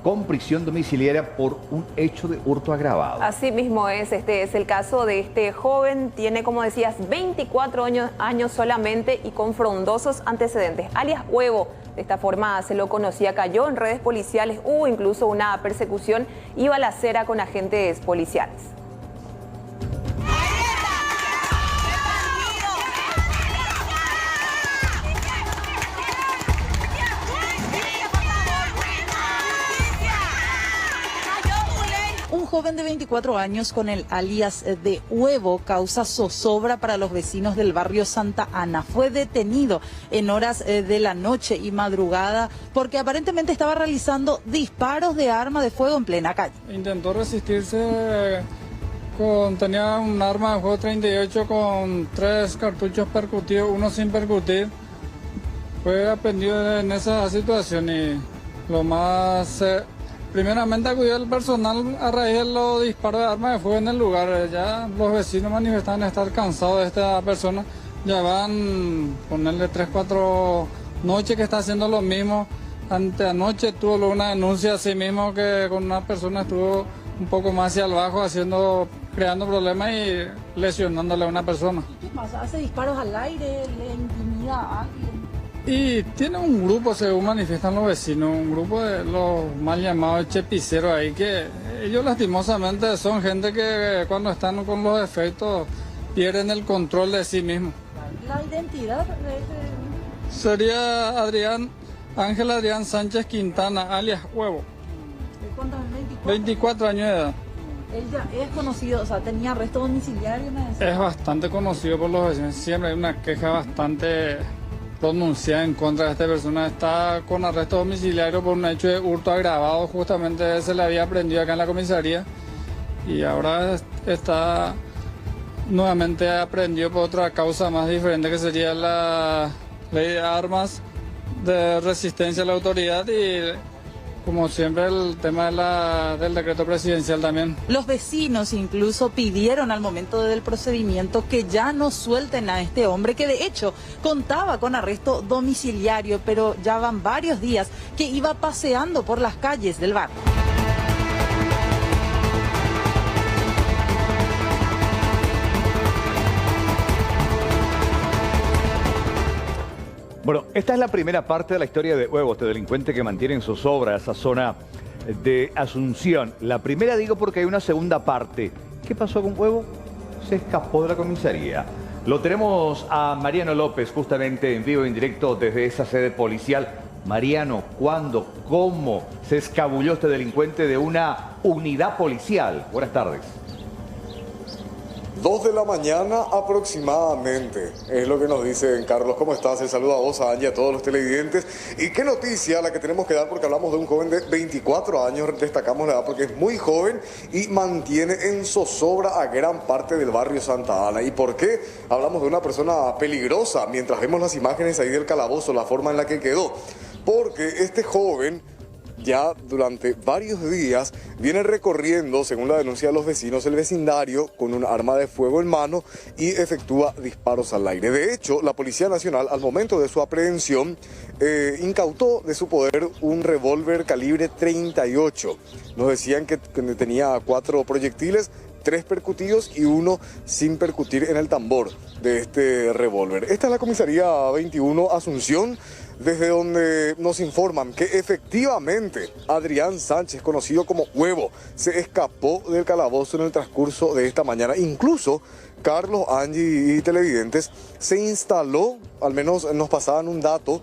con prisión domiciliaria por un hecho de hurto agravado. Así mismo es, este es el caso de este joven, tiene, como decías, 24 años solamente y con frondosos antecedentes, alias Huevo. De esta forma se lo conocía, cayó en redes policiales, hubo incluso una persecución y balacera con agentes policiales. joven de 24 años con el alias de Huevo causa zozobra para los vecinos del barrio Santa Ana. Fue detenido en horas de la noche y madrugada porque aparentemente estaba realizando disparos de arma de fuego en plena calle. Intentó resistirse, tenía un arma de fuego 38 con 3 cartuchos percutidos, uno sin percutir. Fue aprendido en esa situación y lo más... primeramente acudió el personal a raíz de los disparos de arma de fuego en el lugar. Ya los vecinos manifestaban estar cansados de esta persona. Ya van, ponerle 3, 4 noches que está haciendo lo mismo. Anoche tuvo una denuncia así mismo que con una persona estuvo un poco más hacia abajo creando problemas y lesionándole a una persona. ¿Qué pasa? ¿Hace disparos al aire? ¿Le intimida a alguien? Y tiene un grupo, según manifiestan los vecinos, un grupo de los mal llamados chepiceros ahí, que ellos lastimosamente son gente que cuando están con los efectos pierden el control de sí mismos. ¿La identidad de ese... Sería Ángel Adrián Sánchez Quintana, alias Huevo. ¿Cuántos? 24 años de edad. Él ya es conocido, o sea, tenía arresto domiciliario, me decía. Es bastante conocido por los vecinos, siempre hay una queja bastante pronunciada en contra de esta persona. Está con arresto domiciliario por un hecho de hurto agravado, justamente se le había prendido acá en la comisaría y ahora está nuevamente aprendido por otra causa más diferente que sería la ley de armas de resistencia a la autoridad y como siempre el tema del decreto presidencial también. Los vecinos incluso pidieron al momento del procedimiento que ya no suelten a este hombre que de hecho contaba con arresto domiciliario, pero ya van varios días que iba paseando por las calles del barrio. Bueno, esta es la primera parte de la historia de Huevo, este delincuente que mantiene en zozobra esa zona de Asunción. La primera digo porque hay una segunda parte. ¿Qué pasó con Huevo? Se escapó de la comisaría. Lo tenemos a Mariano López justamente en vivo, en directo desde esa sede policial. Mariano, ¿cuándo, cómo se escabulló este delincuente de una unidad policial? Buenas tardes. 2 de la mañana aproximadamente, es lo que nos dicen. Carlos, ¿cómo estás? El saludo a vos, a Angie, a todos los televidentes. Y qué noticia la que tenemos que dar, porque hablamos de un joven de 24 años, destacamos la edad porque es muy joven y mantiene en zozobra a gran parte del barrio Santa Ana. ¿Y por qué? Hablamos de una persona peligrosa, mientras vemos las imágenes ahí del calabozo, la forma en la que quedó. Porque este joven ya durante varios días viene recorriendo, según la denuncia de los vecinos, el vecindario con un arma de fuego en mano y efectúa disparos al aire. De hecho, la Policía Nacional, al momento de su aprehensión, incautó de su poder un revólver calibre 38. Nos decían que tenía 4 proyectiles, 3 percutidos y 1 sin percutir en el tambor de este revólver. Esta es la comisaría 21 Asunción, desde donde nos informan que efectivamente Adrián Sánchez, conocido como Huevo, se escapó del calabozo en el transcurso de esta mañana. Incluso Carlos, Angie y televidentes, se instaló, al menos nos pasaban un dato,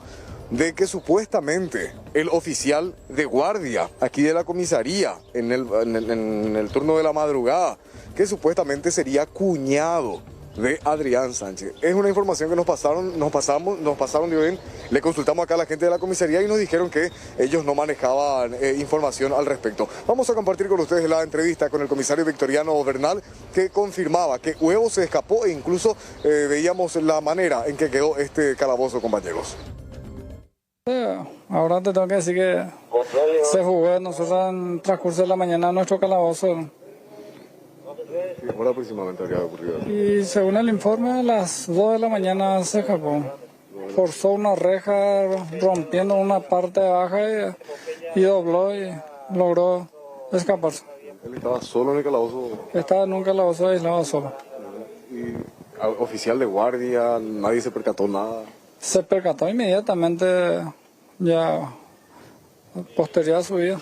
de que supuestamente el oficial de guardia aquí de la comisaría en el turno de la madrugada, que supuestamente sería cuñado de Adrián Sánchez. Es una información que nos pasaron, digo bien, le consultamos acá a la gente de la comisaría y nos dijeron que ellos no manejaban información al respecto. Vamos a compartir con ustedes la entrevista con el comisario Victoriano Bernal, que confirmaba que Huevo se escapó e incluso veíamos la manera en que quedó este calabozo, compañeros. Ahora te tengo que decir que se jugó nosotros en el transcurso de la mañana nuestro calabozo. ¿Qué hora aproximadamente habría ocurrido? Y según el informe, a las 2 de la mañana se escapó. Forzó una reja rompiendo una parte baja y dobló y logró escaparse. ¿Él estaba solo en el calabozo? Estaba en un calabozo aislado solo. ¿Y oficial de guardia, nadie se percató nada? Se percató inmediatamente, ya posterior a su vida.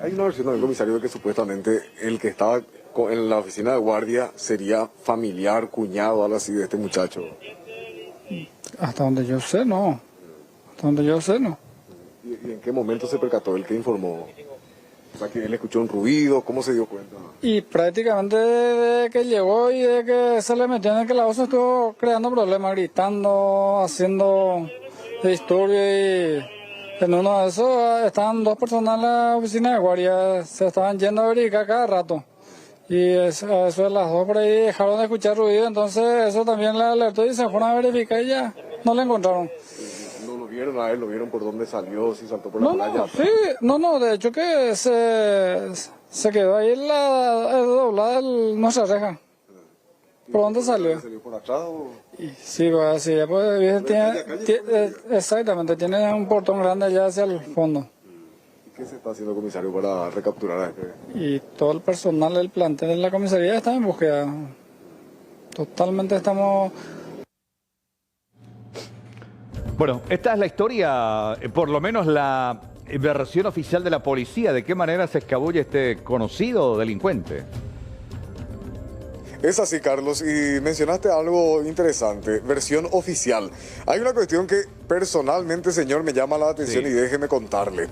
Hay una versión del comisario de que supuestamente el que estaba en la oficina de guardia sería familiar, cuñado, algo así de este muchacho. Hasta donde yo sé, no. Hasta donde yo sé, no. ¿Y en qué momento se percató el que informó? O sea, que él escuchó un ruido, ¿cómo se dio cuenta? Y prácticamente desde que llegó y de que se le metió en el calabozo estuvo creando problemas, gritando, haciendo disturbio y en uno de esos estaban 2 personas en la oficina de guardia, se estaban yendo a verificar cada rato. Y a eso de las 2 por ahí dejaron de escuchar ruido, entonces eso también le alertó y se fueron a verificar y ya no le encontraron. ¿No lo vieron a él? ¿Lo vieron por dónde salió? ¿Si saltó por la playa? No, sí, no, de hecho que se quedó ahí doblada nuestra reja. ¿Por dónde salió? ¿Salió por atrás o...? Sí, pues así, pues, exactamente, tiene un portón grande allá hacia el fondo. ¿Qué se está haciendo, comisario, para recapturar a este? Y todo el personal del plantel de la comisaría está en búsqueda. Totalmente estamos... Bueno, esta es la historia, por lo menos la versión oficial de la policía. ¿De qué manera se escabulle este conocido delincuente? Es así, Carlos, y mencionaste algo interesante, versión oficial. Hay una cuestión que personalmente, señor, me llama la atención y déjeme contarle.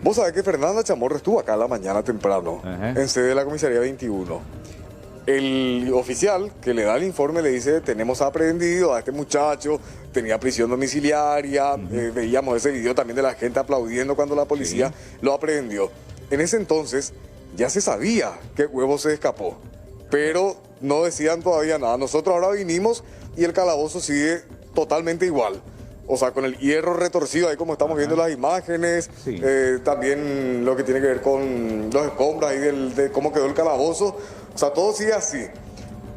Vos sabés que Fernanda Chamorro estuvo acá a la mañana temprano, en sede de la comisaría 21. El oficial que le da el informe le dice, tenemos aprehendido a este muchacho, tenía prisión domiciliaria, veíamos ese video también de la gente aplaudiendo cuando la policía lo aprehendió. En ese entonces ya se sabía que Huevo se escapó, pero no decían todavía nada. Nosotros ahora vinimos y el calabozo sigue totalmente igual. O sea, con el hierro retorcido, ahí como estamos viendo las imágenes, también lo que tiene que ver con los escombros ahí de cómo quedó el calabozo. O sea, todo sigue así.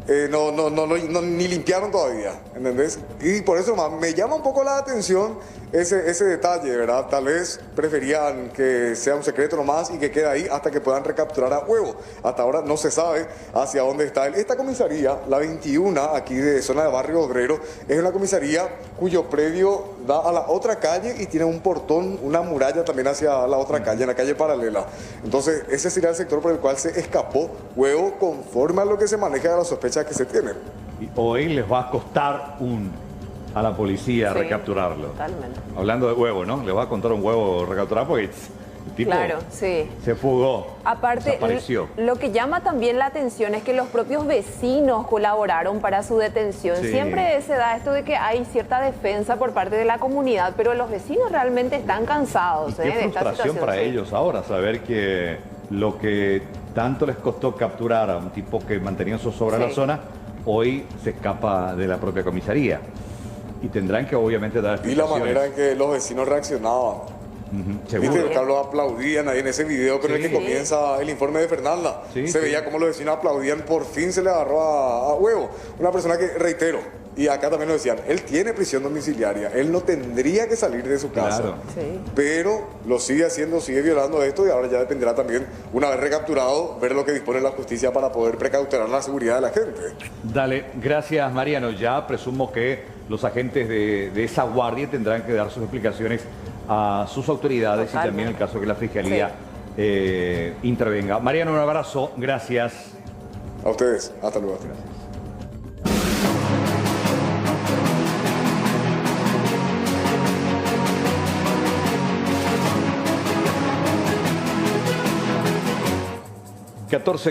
Ni limpiaron todavía, ¿entendés? Y por eso me llama un poco la atención ese detalle, ¿verdad? Tal vez preferían que sea un secreto nomás y que quede ahí hasta que puedan recapturar a Huevo. Hasta ahora no se sabe hacia dónde está él. Esta comisaría, la 21, aquí de zona de Barrio Obrero, es una comisaría cuyo predio da a la otra calle y tiene un portón, una muralla también hacia la otra calle, en la calle paralela. Entonces, ese sería el sector por el cual se escapó Huevo conforme a lo que se maneja de las sospechas que se tienen. Y hoy les va a costar a la policía recapturarlo. Totalmente. Hablando de Huevo, ¿no? Les va a contar un Huevo recapturar porque el tipo se fugó. Aparte, desapareció. Lo que llama también la atención es que los propios vecinos colaboraron para su detención. Siempre se da esto de que hay cierta defensa por parte de la comunidad, pero los vecinos realmente están cansados. Qué frustración para ellos ahora, saber que lo que tanto les costó capturar a un tipo que mantenía zozobra en la zona, hoy se escapa de la propia comisaría. Y tendrán que obviamente dar explicaciones. Y la manera en que los vecinos reaccionaban. Viste, Carlos, aplaudían ahí en ese video con el que comienza el informe de Fernanda. Se veía como los vecinos aplaudían, por fin se le agarró a Huevo. Una persona que, reitero, y acá también lo decían, él tiene prisión domiciliaria, él no tendría que salir de su casa. Pero lo sigue haciendo, sigue violando esto y ahora ya dependerá también, una vez recapturado, ver lo que dispone la justicia para poder precautelar la seguridad de la gente. Dale, gracias Mariano. Ya presumo que los agentes de esa guardia tendrán que dar sus explicaciones a sus autoridades y también en el caso que la Fiscalía intervenga. Mariano, un abrazo, gracias. A ustedes, hasta luego. Gracias.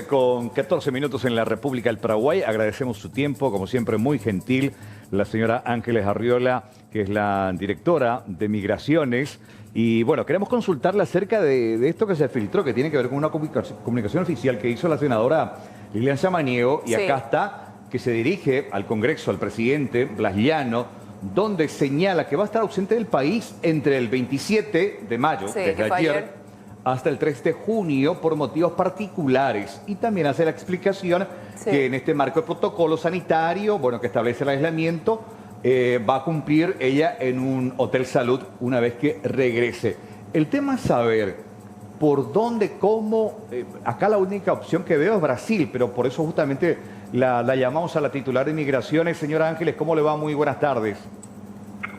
Con 14 minutos en la República del Paraguay. Agradecemos su tiempo, como siempre, muy gentil. La señora Ángeles Arriola, que es la directora de Migraciones. Y bueno, queremos consultarle acerca de esto que se filtró, que tiene que ver con una comunicación oficial que hizo la senadora Lilian Samaniego. Y acá está, que se dirige al Congreso, al presidente Blas Llano, donde señala que va a estar ausente del país entre el 27 de mayo, desde ayer, hasta el 3 de junio por motivos particulares. Y también hace la explicación que en este marco de protocolo sanitario, bueno, que establece el aislamiento, va a cumplir ella en un hotel salud una vez que regrese. El tema es saber por dónde, cómo. Acá la única opción que veo es Brasil, pero por eso justamente la llamamos a la titular de Migraciones. Señora Ángeles, ¿cómo le va? Muy buenas tardes.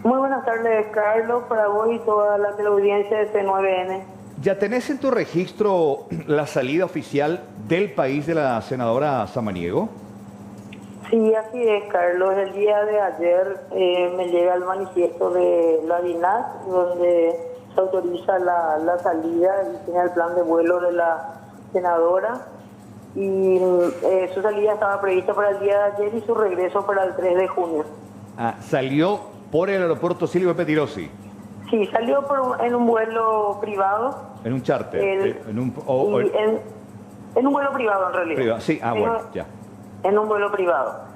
Muy buenas tardes, Carlos, para vos y toda la teleaudiencia de C9N. ¿Ya tenés en tu registro la salida oficial del país de la senadora Samaniego? Sí, así es, Carlos. El día de ayer me llega el manifiesto de la DINAS, donde se autoriza la salida y tiene el plan de vuelo de la senadora. Y su salida estaba prevista para el día de ayer y su regreso para el 3 de junio. Salió por el aeropuerto Silvio Pettirossi. Sí, salió en un vuelo privado. En un charter. En un vuelo privado en realidad. Privado. Sí, bueno, ya. En un vuelo privado.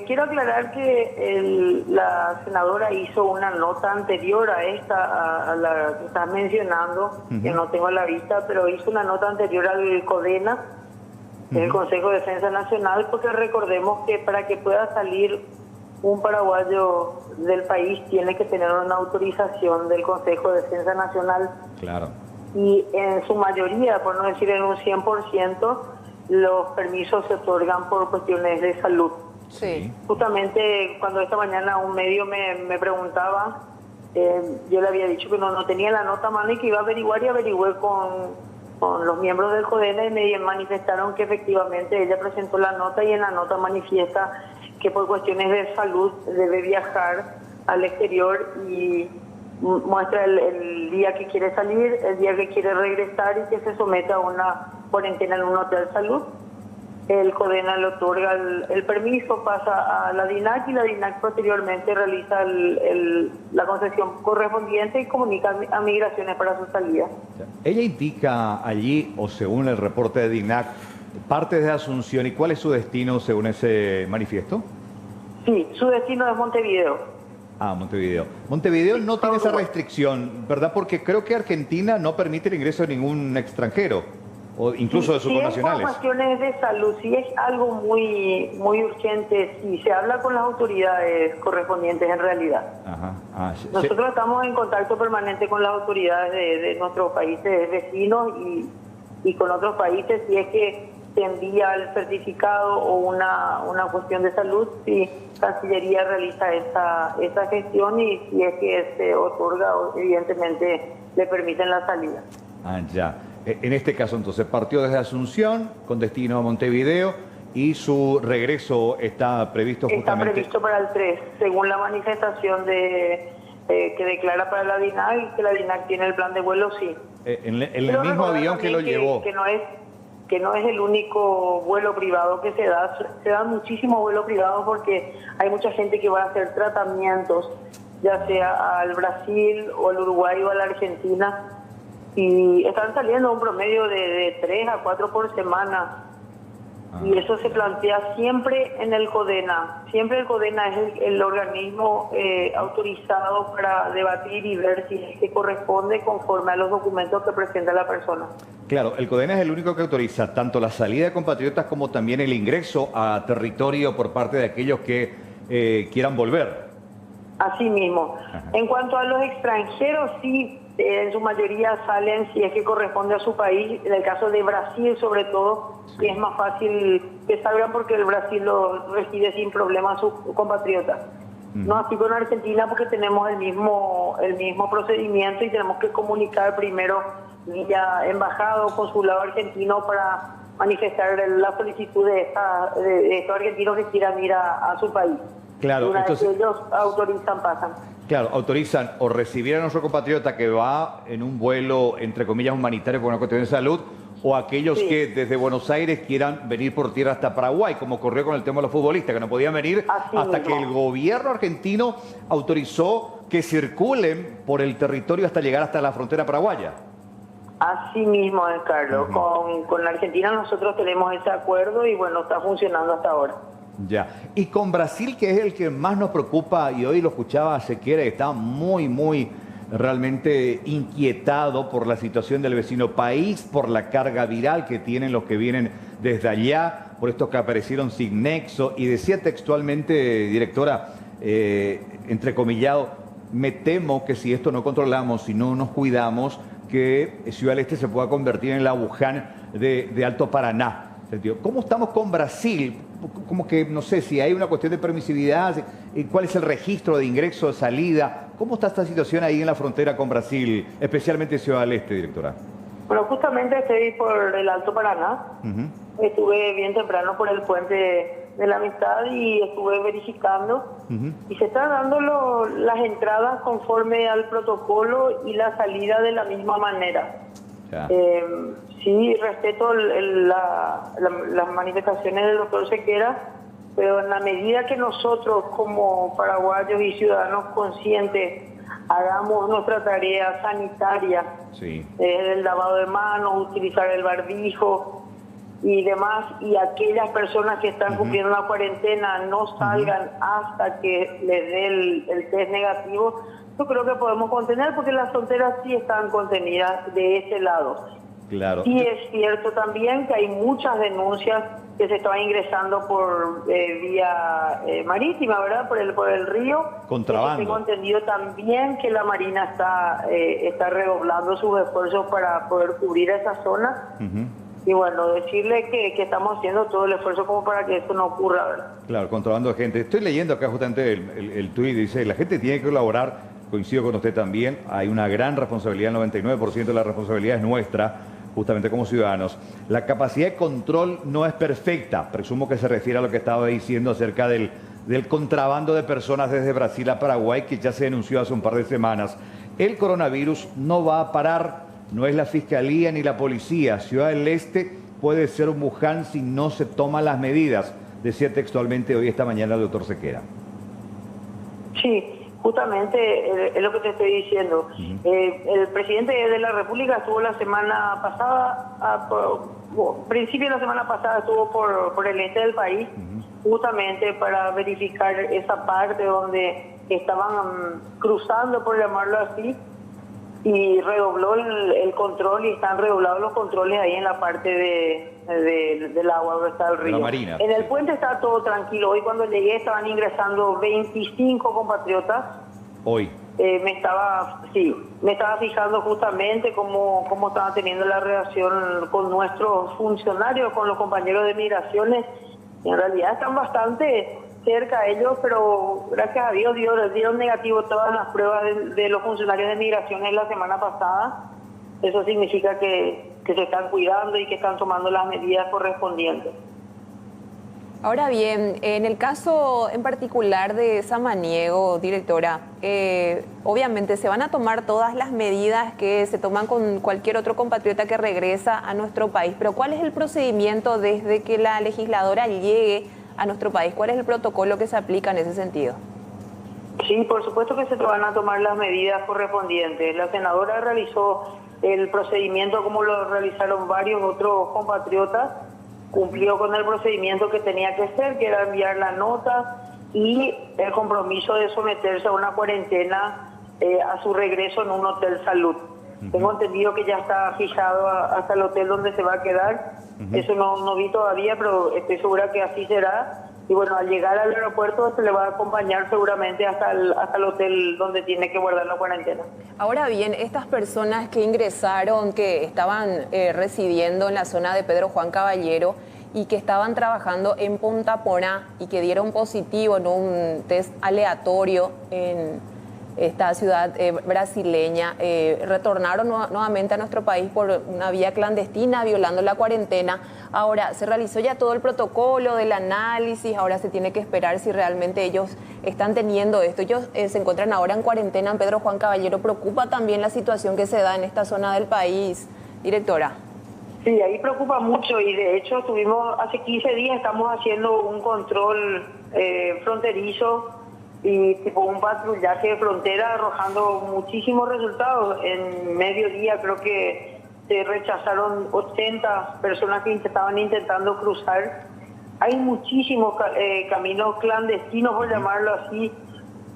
Quiero aclarar que la senadora hizo una nota anterior a esta, a la que estás mencionando, que no tengo a la vista, pero hizo una nota anterior al CODENA, el Consejo de Defensa Nacional, porque recordemos que para que pueda salir un paraguayo del país tiene que tener una autorización del Consejo de Defensa Nacional. Claro. Y en su mayoría, por no decir en un 100%, los permisos se otorgan por cuestiones de salud. Sí. Justamente cuando esta mañana un medio me preguntaba, yo le había dicho que no tenía la nota a mano y que iba a averiguar, y averigüé con los miembros del CODENA y me manifestaron que efectivamente ella presentó la nota, y en la nota manifiesta que por cuestiones de salud debe viajar al exterior y muestra el día que quiere salir, el día que quiere regresar y que se someta a una cuarentena en un hotel de salud. El CODENA le otorga el permiso, pasa a la DINAC y la DINAC posteriormente realiza la concesión correspondiente y comunica a Migraciones para su salida. Ella indica allí, o según el reporte de DINAC, parte de Asunción. ¿Y cuál es su destino según ese manifiesto? Sí, su destino es Montevideo. Montevideo. Montevideo no tiene esa restricción, ¿verdad? Porque creo que Argentina no permite el ingreso de ningún extranjero, o incluso de sus connacionales. Si es por cuestiones de salud, si es algo muy urgente, si se habla con las autoridades correspondientes en realidad. Nosotros estamos en contacto permanente con las autoridades de nuestros países vecinos y con otros países, si es que se envía el certificado o una cuestión de salud, si Cancillería realiza esa gestión, y si es que se otorga, evidentemente le permiten la salida. Ya. En este caso entonces partió desde Asunción con destino a Montevideo y su regreso está previsto justamente... Está previsto para el 3, según la manifestación que declara para la DINAC, y que la DINAC tiene el plan de vuelo, sí. En el mismo avión que lo llevó. Que no es el único vuelo privado que se dan muchísimos vuelos privados porque hay mucha gente que va a hacer tratamientos, ya sea al Brasil o al Uruguay o a la Argentina, y están saliendo un promedio de 3 a 4 por semana. Y eso se plantea siempre en el CODENA. Siempre el CODENA es el organismo autorizado para debatir y ver si es que corresponde conforme a los documentos que presenta la persona. Claro, el CODENA es el único que autoriza tanto la salida de compatriotas como también el ingreso a territorio por parte de aquellos que quieran volver. Así mismo. En cuanto a los extranjeros, sí, en su mayoría salen si es que corresponde a su país. En el caso de Brasil, sobre todo, sí, es más fácil que salgan porque el Brasil lo recibe sin problema a sus compatriotas. No así con Argentina, porque tenemos el mismo procedimiento y tenemos que comunicar primero vía embajada o consulado argentino para manifestar la solicitud de estos argentinos que quieran ir a su país. Claro, una entonces, vez que ellos autorizan, pasan. Claro, autorizan o recibir a nuestro compatriota que va en un vuelo, entre comillas, humanitario por una cuestión de salud, o aquellos que desde Buenos Aires quieran venir por tierra hasta Paraguay, como ocurrió con el tema de los futbolistas, que no podían venir hasta que el gobierno argentino autorizó que circulen por el territorio hasta llegar hasta la frontera paraguaya. Así mismo, Carlos. Con la Argentina nosotros tenemos ese acuerdo y bueno, está funcionando hasta ahora. Ya. Y con Brasil, que es el que más nos preocupa, y hoy lo escuchaba Sequera, que está muy realmente inquietado por la situación del vecino país, por la carga viral que tienen los que vienen desde allá, por estos que aparecieron sin nexo. Y decía textualmente, directora, entrecomillado, me temo que si esto no controlamos, si no nos cuidamos, que Ciudad del Este se pueda convertir en la Wuhan de Alto Paraná. ¿Cómo estamos con Brasil? Como que, no sé, si hay una cuestión de permisividad, ¿cuál es el registro de ingreso, de salida? ¿Cómo está esta situación ahí en la frontera con Brasil, especialmente Ciudad del Este, directora? Bueno, justamente estoy por el Alto Paraná. Estuve bien temprano por el puente de la amistad y estuve verificando y se están dando las entradas conforme al protocolo y la salida de la misma manera. Sí, respeto las manifestaciones del doctor Sequera, pero en la medida que nosotros como paraguayos y ciudadanos conscientes hagamos nuestra tarea sanitaria, el lavado de manos, utilizar el barbijo y demás, y aquellas personas que están cumpliendo la cuarentena no salgan hasta que les dé el test negativo, yo creo que podemos contener, porque las fronteras sí están contenidas de ese lado. Claro. Y es cierto también que hay muchas denuncias que se estaban ingresando por vía marítima, ¿verdad? Por el río. Contrabando. Tengo entendido también que la Marina está redoblando sus esfuerzos para poder cubrir esa zona. Y bueno, decirle que estamos haciendo todo el esfuerzo como para que esto no ocurra, ¿verdad? Claro, contrabando de gente. Estoy leyendo acá justamente el tuit, dice, la gente tiene que colaborar, coincido con usted también, hay una gran responsabilidad, el 99% de la responsabilidad es nuestra, justamente como ciudadanos. La capacidad de control no es perfecta, presumo que se refiere a lo que estaba diciendo acerca del contrabando de personas desde Brasil a Paraguay, que ya se denunció hace un par de semanas. El coronavirus no va a parar, no es la Fiscalía ni la Policía. Ciudad del Este puede ser un Wuhan si no se toman las medidas, decía textualmente hoy esta mañana el doctor Sequera. Sí. Justamente es lo que te estoy diciendo. El presidente de la República estuvo la semana pasada, principio de la semana pasada estuvo por el este del país, justamente para verificar esa parte donde estaban cruzando, por llamarlo así, y redobló el control, y están redoblados los controles ahí en la parte del agua donde está el río. La Marina. En el puente está todo tranquilo. Hoy cuando llegué estaban ingresando 25 compatriotas. Hoy. Me estaba fijando justamente cómo estaban teniendo la relación con nuestros funcionarios, con los compañeros de migraciones. En realidad están bastante cerca a ellos, pero gracias a Dios dieron negativo todas las pruebas de los funcionarios de migraciones la semana pasada. Eso significa que se están cuidando y que están tomando las medidas correspondientes. Ahora bien, en el caso en particular de Samaniego, directora, obviamente se van a tomar todas las medidas que se toman con cualquier otro compatriota que regresa a nuestro país, pero ¿cuál es el procedimiento desde que la legisladora llegue a nuestro país? ¿Cuál es el protocolo que se aplica en ese sentido? Sí, por supuesto que se van a tomar las medidas correspondientes. La senadora realizó el procedimiento como lo realizaron varios otros compatriotas, cumplió con el procedimiento que tenía que hacer, que era enviar la nota y el compromiso de someterse a una cuarentena a su regreso en un hotel salud. Tengo entendido que ya está fijado hasta el hotel donde se va a quedar. Eso no vi todavía, pero estoy segura que así será. Y bueno, al llegar al aeropuerto se le va a acompañar seguramente hasta el hotel donde tiene que guardar la cuarentena. Ahora bien, estas personas que ingresaron, que estaban residiendo en la zona de Pedro Juan Caballero y que estaban trabajando en Punta Porá y que dieron positivo en un test aleatorio en esta ciudad brasileña, retornaron nuevamente a nuestro país por una vía clandestina, violando la cuarentena. Ahora, se realizó ya todo el protocolo del análisis, ahora se tiene que esperar si realmente ellos están teniendo esto. Ellos se encuentran ahora en cuarentena en Pedro Juan Caballero. ¿Preocupa también la situación que se da en esta zona del país, directora? Sí, ahí preocupa mucho, y de hecho hace 15 días estamos haciendo un control fronterizo y tipo un patrullaje de frontera arrojando muchísimos resultados. En mediodía creo que se rechazaron 80 personas que estaban intentando cruzar. Hay muchísimos caminos clandestinos, por llamarlo así,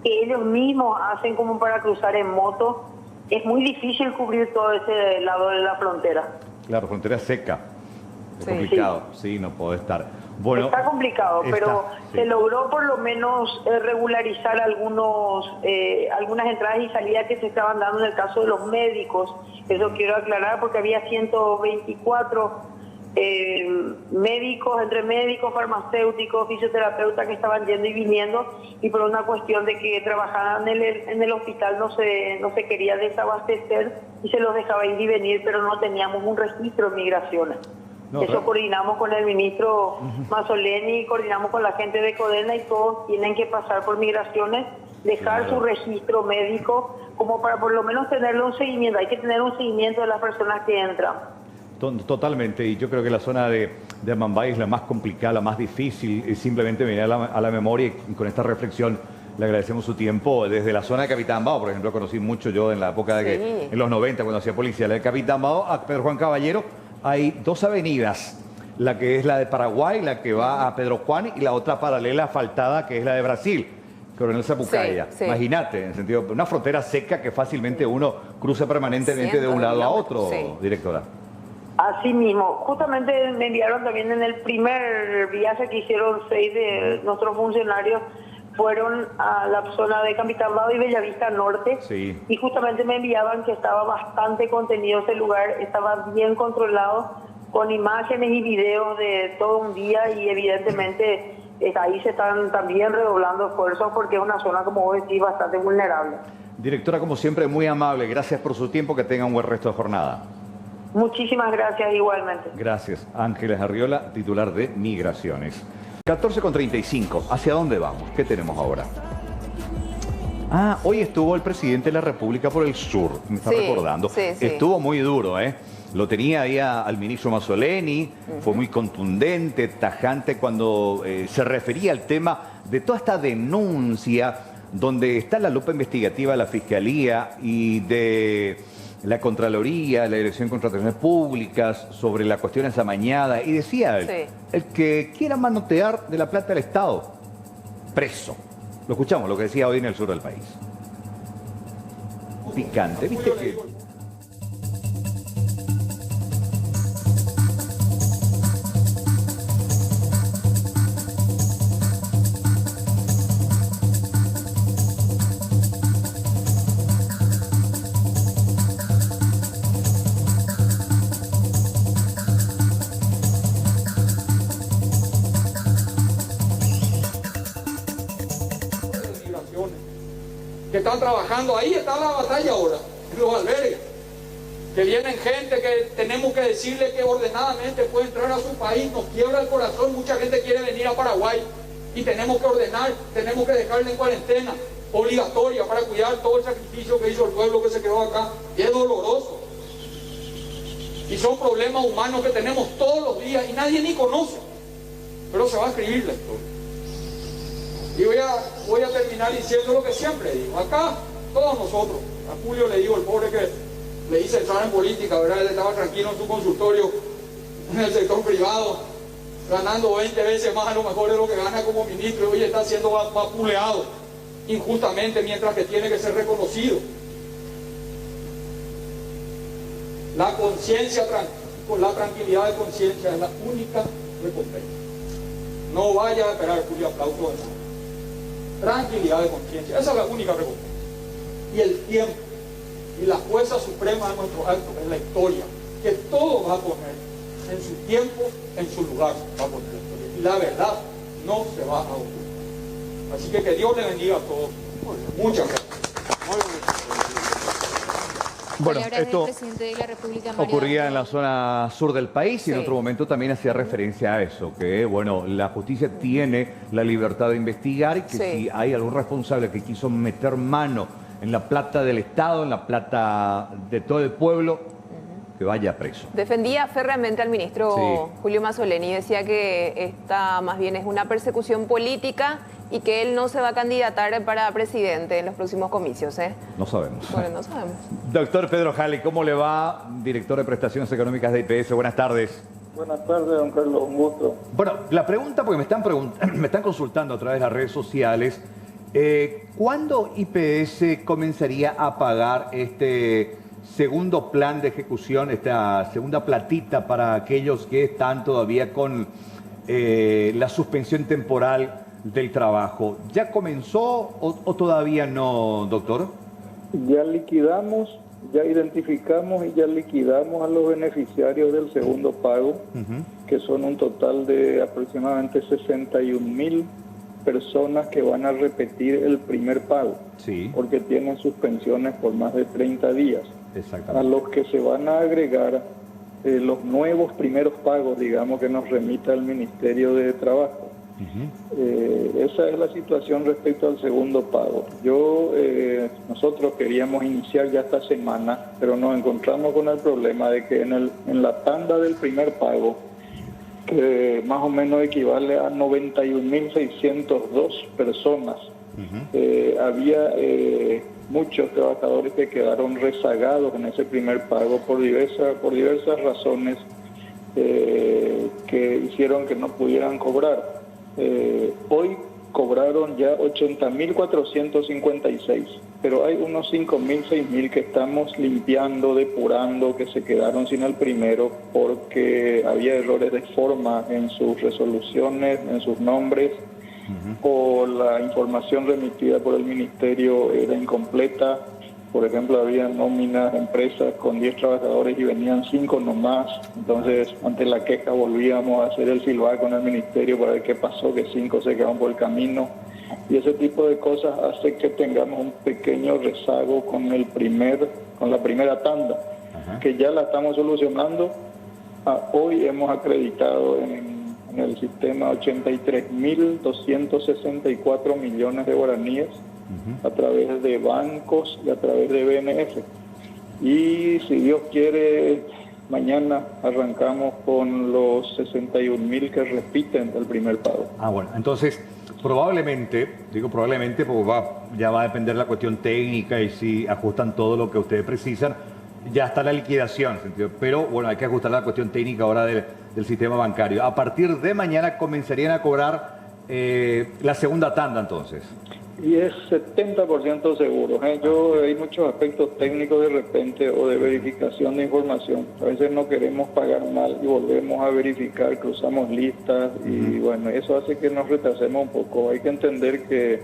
que ellos mismos hacen como para cruzar en moto. Es muy difícil cubrir todo ese lado de la frontera. Claro, frontera seca. Es complicado, sí, no puede estar. Bueno, está complicado, pero se logró por lo menos regularizar algunas entradas y salidas que se estaban dando en el caso de los médicos. Eso quiero aclarar, porque había 124 médicos, entre médicos, farmacéuticos, fisioterapeutas que estaban yendo y viniendo, y por una cuestión de que trabajaban en el hospital no se quería desabastecer y se los dejaba ir y venir, pero no teníamos un registro de migraciones. No, Eso coordinamos con el ministro Mazzoleni, coordinamos con la gente de Codena y todos tienen que pasar por migraciones, dejar su registro médico como para por lo menos tenerle un seguimiento. Hay que tener un seguimiento de las personas que entran. Totalmente, y yo creo que la zona de Amambay es la más complicada, la más difícil, y simplemente me viene a la memoria y con esta reflexión le agradecemos su tiempo. Desde la zona de Capitán Bao, por ejemplo, conocí mucho yo en la época de que, en los 90, cuando hacía policial de Capitán Bao a Pedro Juan Caballero, hay dos avenidas, la que es la de Paraguay, la que va a Pedro Juan, y la otra paralela asfaltada, que es la de Brasil, Coronel Zapucaya. Imagínate, en el sentido, una frontera seca que fácilmente uno cruza permanentemente de un lado a otro, directora. Así mismo, justamente me enviaron también en el primer viaje que hicieron 6 de nuestros funcionarios, fueron a la zona de Capitán Bao y Bellavista Norte, y justamente me enviaban que estaba bastante contenido ese lugar, estaba bien controlado, con imágenes y videos de todo un día, y evidentemente ahí se están también redoblando esfuerzos porque es una zona, como vos decís, bastante vulnerable. Directora, como siempre, muy amable, gracias por su tiempo, que tenga un buen resto de jornada. Muchísimas gracias igualmente. Gracias. Ángeles Arriola, titular de Migraciones. 14:35. ¿Hacia dónde vamos? ¿Qué tenemos ahora? Hoy estuvo el presidente de la República por el sur, me está recordando. Estuvo muy duro, ¿eh? Lo tenía ahí al ministro Mazzoleni, fue muy contundente, tajante cuando se refería al tema de toda esta denuncia donde está la lupa investigativa de la Fiscalía y de la Contraloría, la Dirección de Contrataciones Públicas, sobre la cuestión esa amañada, y decía él, el que quiera manotear de la plata del Estado, preso. Lo escuchamos, lo que decía hoy en el sur del país. Picante, ¿viste que...? Que están trabajando, ahí está la batalla ahora, en los albergues, que vienen gente que tenemos que decirle que ordenadamente puede entrar a su país, nos quiebra el corazón, mucha gente quiere venir a Paraguay y tenemos que ordenar, tenemos que dejarle en cuarentena obligatoria para cuidar todo el sacrificio que hizo el pueblo que se quedó acá, y es doloroso, y son problemas humanos que tenemos todos los días y nadie ni conoce, pero se va a escribir la historia. Y voy a terminar diciendo lo que siempre digo. Acá, todos nosotros, a Julio le digo, el pobre que le hice entrar en política, ¿verdad? Él estaba tranquilo en su consultorio, en el sector privado, ganando 20 veces más a lo mejor de lo que gana como ministro, y hoy está siendo vapuleado injustamente, mientras que tiene que ser reconocido. La conciencia, con la tranquilidad de conciencia, es la única recompensa. No vaya a esperar, Julio, aplauso de nada. Tranquilidad de conciencia, esa es la única recompensa. Y el tiempo, y la jueza suprema de nuestro acto, es la historia, que todo va a poner en su tiempo, en su lugar, va a poner la historia. Y la verdad no se va a ocultar. Así que Dios le bendiga a todos. Muchas gracias. Bueno, esto ocurría en la zona sur del país y en otro momento también hacía referencia a eso, que bueno, la justicia tiene la libertad de investigar y que si hay algún responsable que quiso meter mano en la plata del Estado, en la plata de todo el pueblo, que vaya preso. Defendía férreamente al ministro Julio Mazzoleni, decía que esta más bien es una persecución política y que él no se va a candidatar para presidente en los próximos comicios. No sabemos. Bueno, no sabemos. Doctor Pedro Jale, ¿cómo le va? Director de Prestaciones Económicas de IPS. Buenas tardes. Buenas tardes, don Carlos, un gusto. Bueno, la pregunta, porque me están consultando a través de las redes sociales, ¿cuándo IPS comenzaría a pagar este segundo plan de ejecución, esta segunda platita para aquellos que están todavía con la suspensión temporal del trabajo? ¿Ya comenzó o todavía no, doctor? Ya liquidamos, ya identificamos y ya liquidamos a los beneficiarios del segundo pago, que son un total de aproximadamente 61.000 personas que van a repetir el primer pago, porque tienen suspensiones por más de 30 días. A los que se van a agregar los nuevos primeros pagos, digamos, que nos remita el Ministerio de Trabajo. Esa es la situación respecto al segundo pago. Nosotros queríamos iniciar ya esta semana, pero nos encontramos con el problema de que en la tanda del primer pago, que más o menos equivale a 91.602 personas, había muchos trabajadores que quedaron rezagados en ese primer pago por diversas razones que hicieron que no pudieran cobrar. Hoy cobraron ya 80.456, pero hay unos 5.000, 6.000 que estamos limpiando, depurando, que se quedaron sin el primero porque había errores de forma en sus resoluciones, en sus nombres, o la información remitida por el Ministerio era incompleta. Por ejemplo, había nóminas de empresas con 10 trabajadores y venían 5 nomás. Entonces, ante la queja volvíamos a hacer el silbar con el Ministerio para ver qué pasó, que 5 se quedaron por el camino. Y ese tipo de cosas hace que tengamos un pequeño rezago con la primera tanda, que ya la estamos solucionando. Hoy hemos acreditado en el sistema 83.264 millones de guaraníes a través de bancos y a través de BNF. Y si Dios quiere, mañana arrancamos con los 61.000 que repiten el primer pago. Bueno, entonces probablemente, digo probablemente porque ya va a depender la cuestión técnica y si ajustan todo lo que ustedes precisan, ya está la liquidación, pero bueno, hay que ajustar la cuestión técnica ahora del sistema bancario. A partir de mañana comenzarían a cobrar la segunda tanda entonces. Y es 70% seguro. Hay muchos aspectos técnicos de repente o de verificación de información. A veces no queremos pagar mal y volvemos a verificar, cruzamos listas y bueno, eso hace que nos retrasemos un poco. Hay que entender que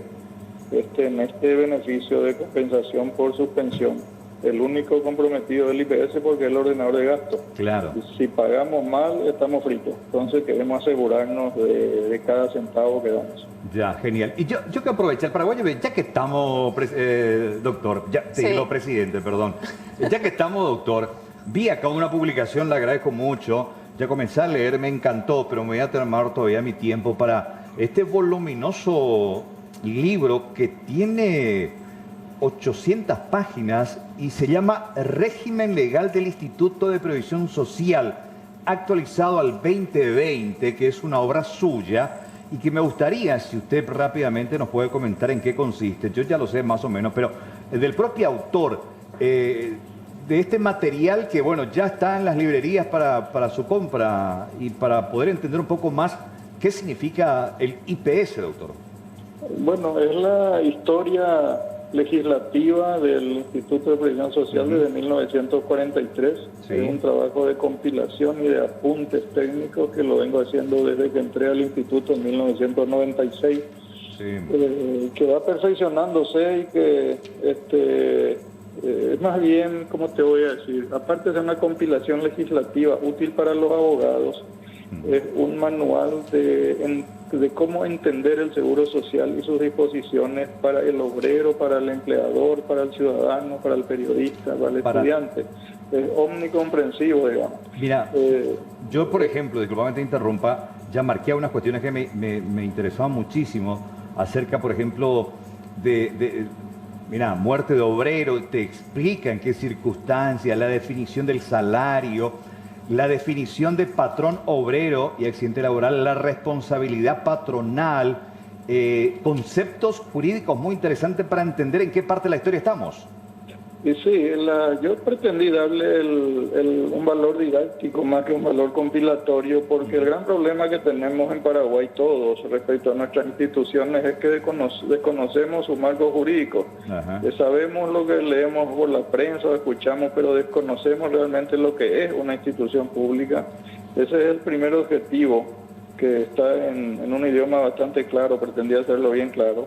en este beneficio de compensación por suspensión, el único comprometido del IPS porque es el ordenador de gasto. Claro. Si pagamos mal, estamos fritos. Entonces queremos asegurarnos de cada centavo que damos. Ya, genial. Y yo quiero aprovechar, Paraguayo, ya que estamos, doctor, presidente, perdón. Ya que estamos, doctor, vi acá una publicación, le agradezco mucho, ya comencé a leer, me encantó, pero me voy a tomar todavía mi tiempo para este voluminoso libro que tiene 800 páginas y se llama Régimen Legal del Instituto de Previsión Social, actualizado al 2020, que es una obra suya y que me gustaría, si usted rápidamente nos puede comentar en qué consiste. Yo ya lo sé más o menos, pero del propio autor de este material que, bueno, ya está en las librerías para su compra y para poder entender un poco más qué significa el IPS, doctor. Bueno, es la historia legislativa del Instituto de Previsión Social desde 1943. Sí. Es un trabajo de compilación y de apuntes técnicos que lo vengo haciendo desde que entré al instituto en 1996. Sí. Que va perfeccionándose y que es más bien, ¿cómo te voy a decir? Aparte de una compilación legislativa útil para los abogados, es un manual de cómo entender el seguro social y sus disposiciones para el obrero, para el empleador, para el ciudadano, para el periodista, para el estudiante. Es omnicomprensivo, digamos. Mira, yo, por ejemplo, disculpame que te interrumpa, ya marqué unas cuestiones que me interesaban muchísimo acerca, por ejemplo, mira, muerte de obrero, te explica en qué circunstancias, la definición del salario, la definición de patrón obrero y accidente laboral, la responsabilidad patronal, conceptos jurídicos muy interesantes para entender en qué parte de la historia estamos. Y sí, yo pretendí darle un valor didáctico más que un valor compilatorio, porque el gran problema que tenemos en Paraguay todos respecto a nuestras instituciones es que desconocemos su marco jurídico. Sabemos lo que leemos por la prensa o escuchamos, pero desconocemos realmente lo que es una institución pública. Ese es el primer objetivo, que está en un idioma bastante claro, pretendía hacerlo bien claro.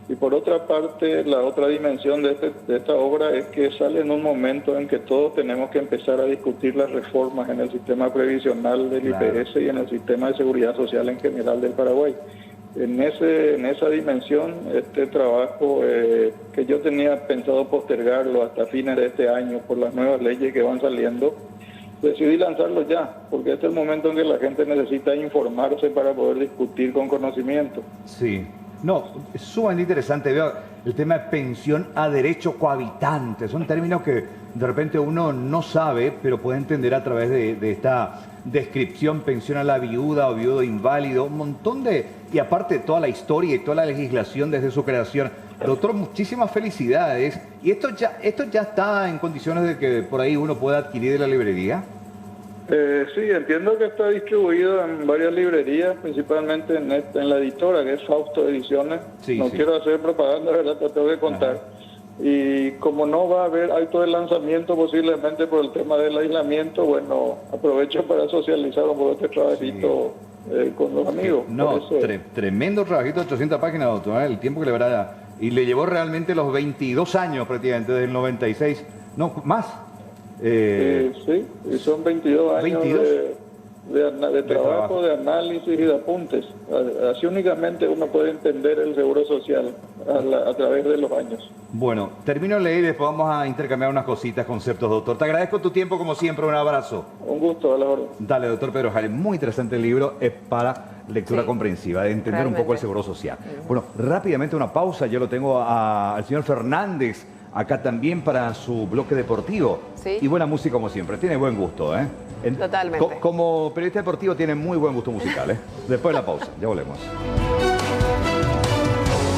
Y por otra parte, la otra dimensión de esta obra es que sale en un momento en que todos tenemos que empezar a discutir las reformas en el sistema previsional del IPS y en el sistema de seguridad social en general del Paraguay. En esa dimensión, este trabajo que yo tenía pensado postergarlo hasta fines de este año por las nuevas leyes que van saliendo, decidí lanzarlo ya, porque este es el momento en que la gente necesita informarse para poder discutir con conocimiento. Sí. No, es sumamente interesante. Veo el tema de pensión a derecho cohabitante. Son términos que de repente uno no sabe, pero puede entender a través de esta descripción: pensión a la viuda o viudo inválido, un montón de... Y aparte toda la historia y toda la legislación desde su creación. Doctor, muchísimas felicidades. ¿Y esto ya está en condiciones de que por ahí uno pueda adquirir de la librería? Sí, entiendo que está distribuido en varias librerías, principalmente en la editora, que es Fausto Ediciones. Sí, no sí. quiero hacer propaganda, ¿verdad? Te tengo que contar. Ajá. Y como no va a haber acto de lanzamiento posiblemente por el tema del aislamiento, bueno, aprovecho para socializar un poco este trabajito con los amigos. No, tremendo trabajito, 800 páginas, doctor, ¿eh? El tiempo que le verá. Y le llevó realmente los 22 años prácticamente, desde el 96. No, más. Sí, y son 22 años 22. de trabajo, de análisis y de apuntes. Así únicamente uno puede entender el seguro social a través de los años. Bueno, termino de leer y después vamos a intercambiar unas cositas, conceptos, doctor. Te agradezco tu tiempo como siempre, un abrazo. Un gusto, a la orden. Dale, doctor Pedro Jale, muy interesante el libro, es para lectura comprensiva, de entender realmente un poco el seguro social. Bueno, rápidamente una pausa, yo lo tengo al señor Fernández acá también para su bloque deportivo. Sí. Y buena música como siempre, tiene buen gusto, ¿eh? Totalmente. Como periodista deportivo tiene muy buen gusto musical, ¿eh? Después de la pausa, ya volvemos.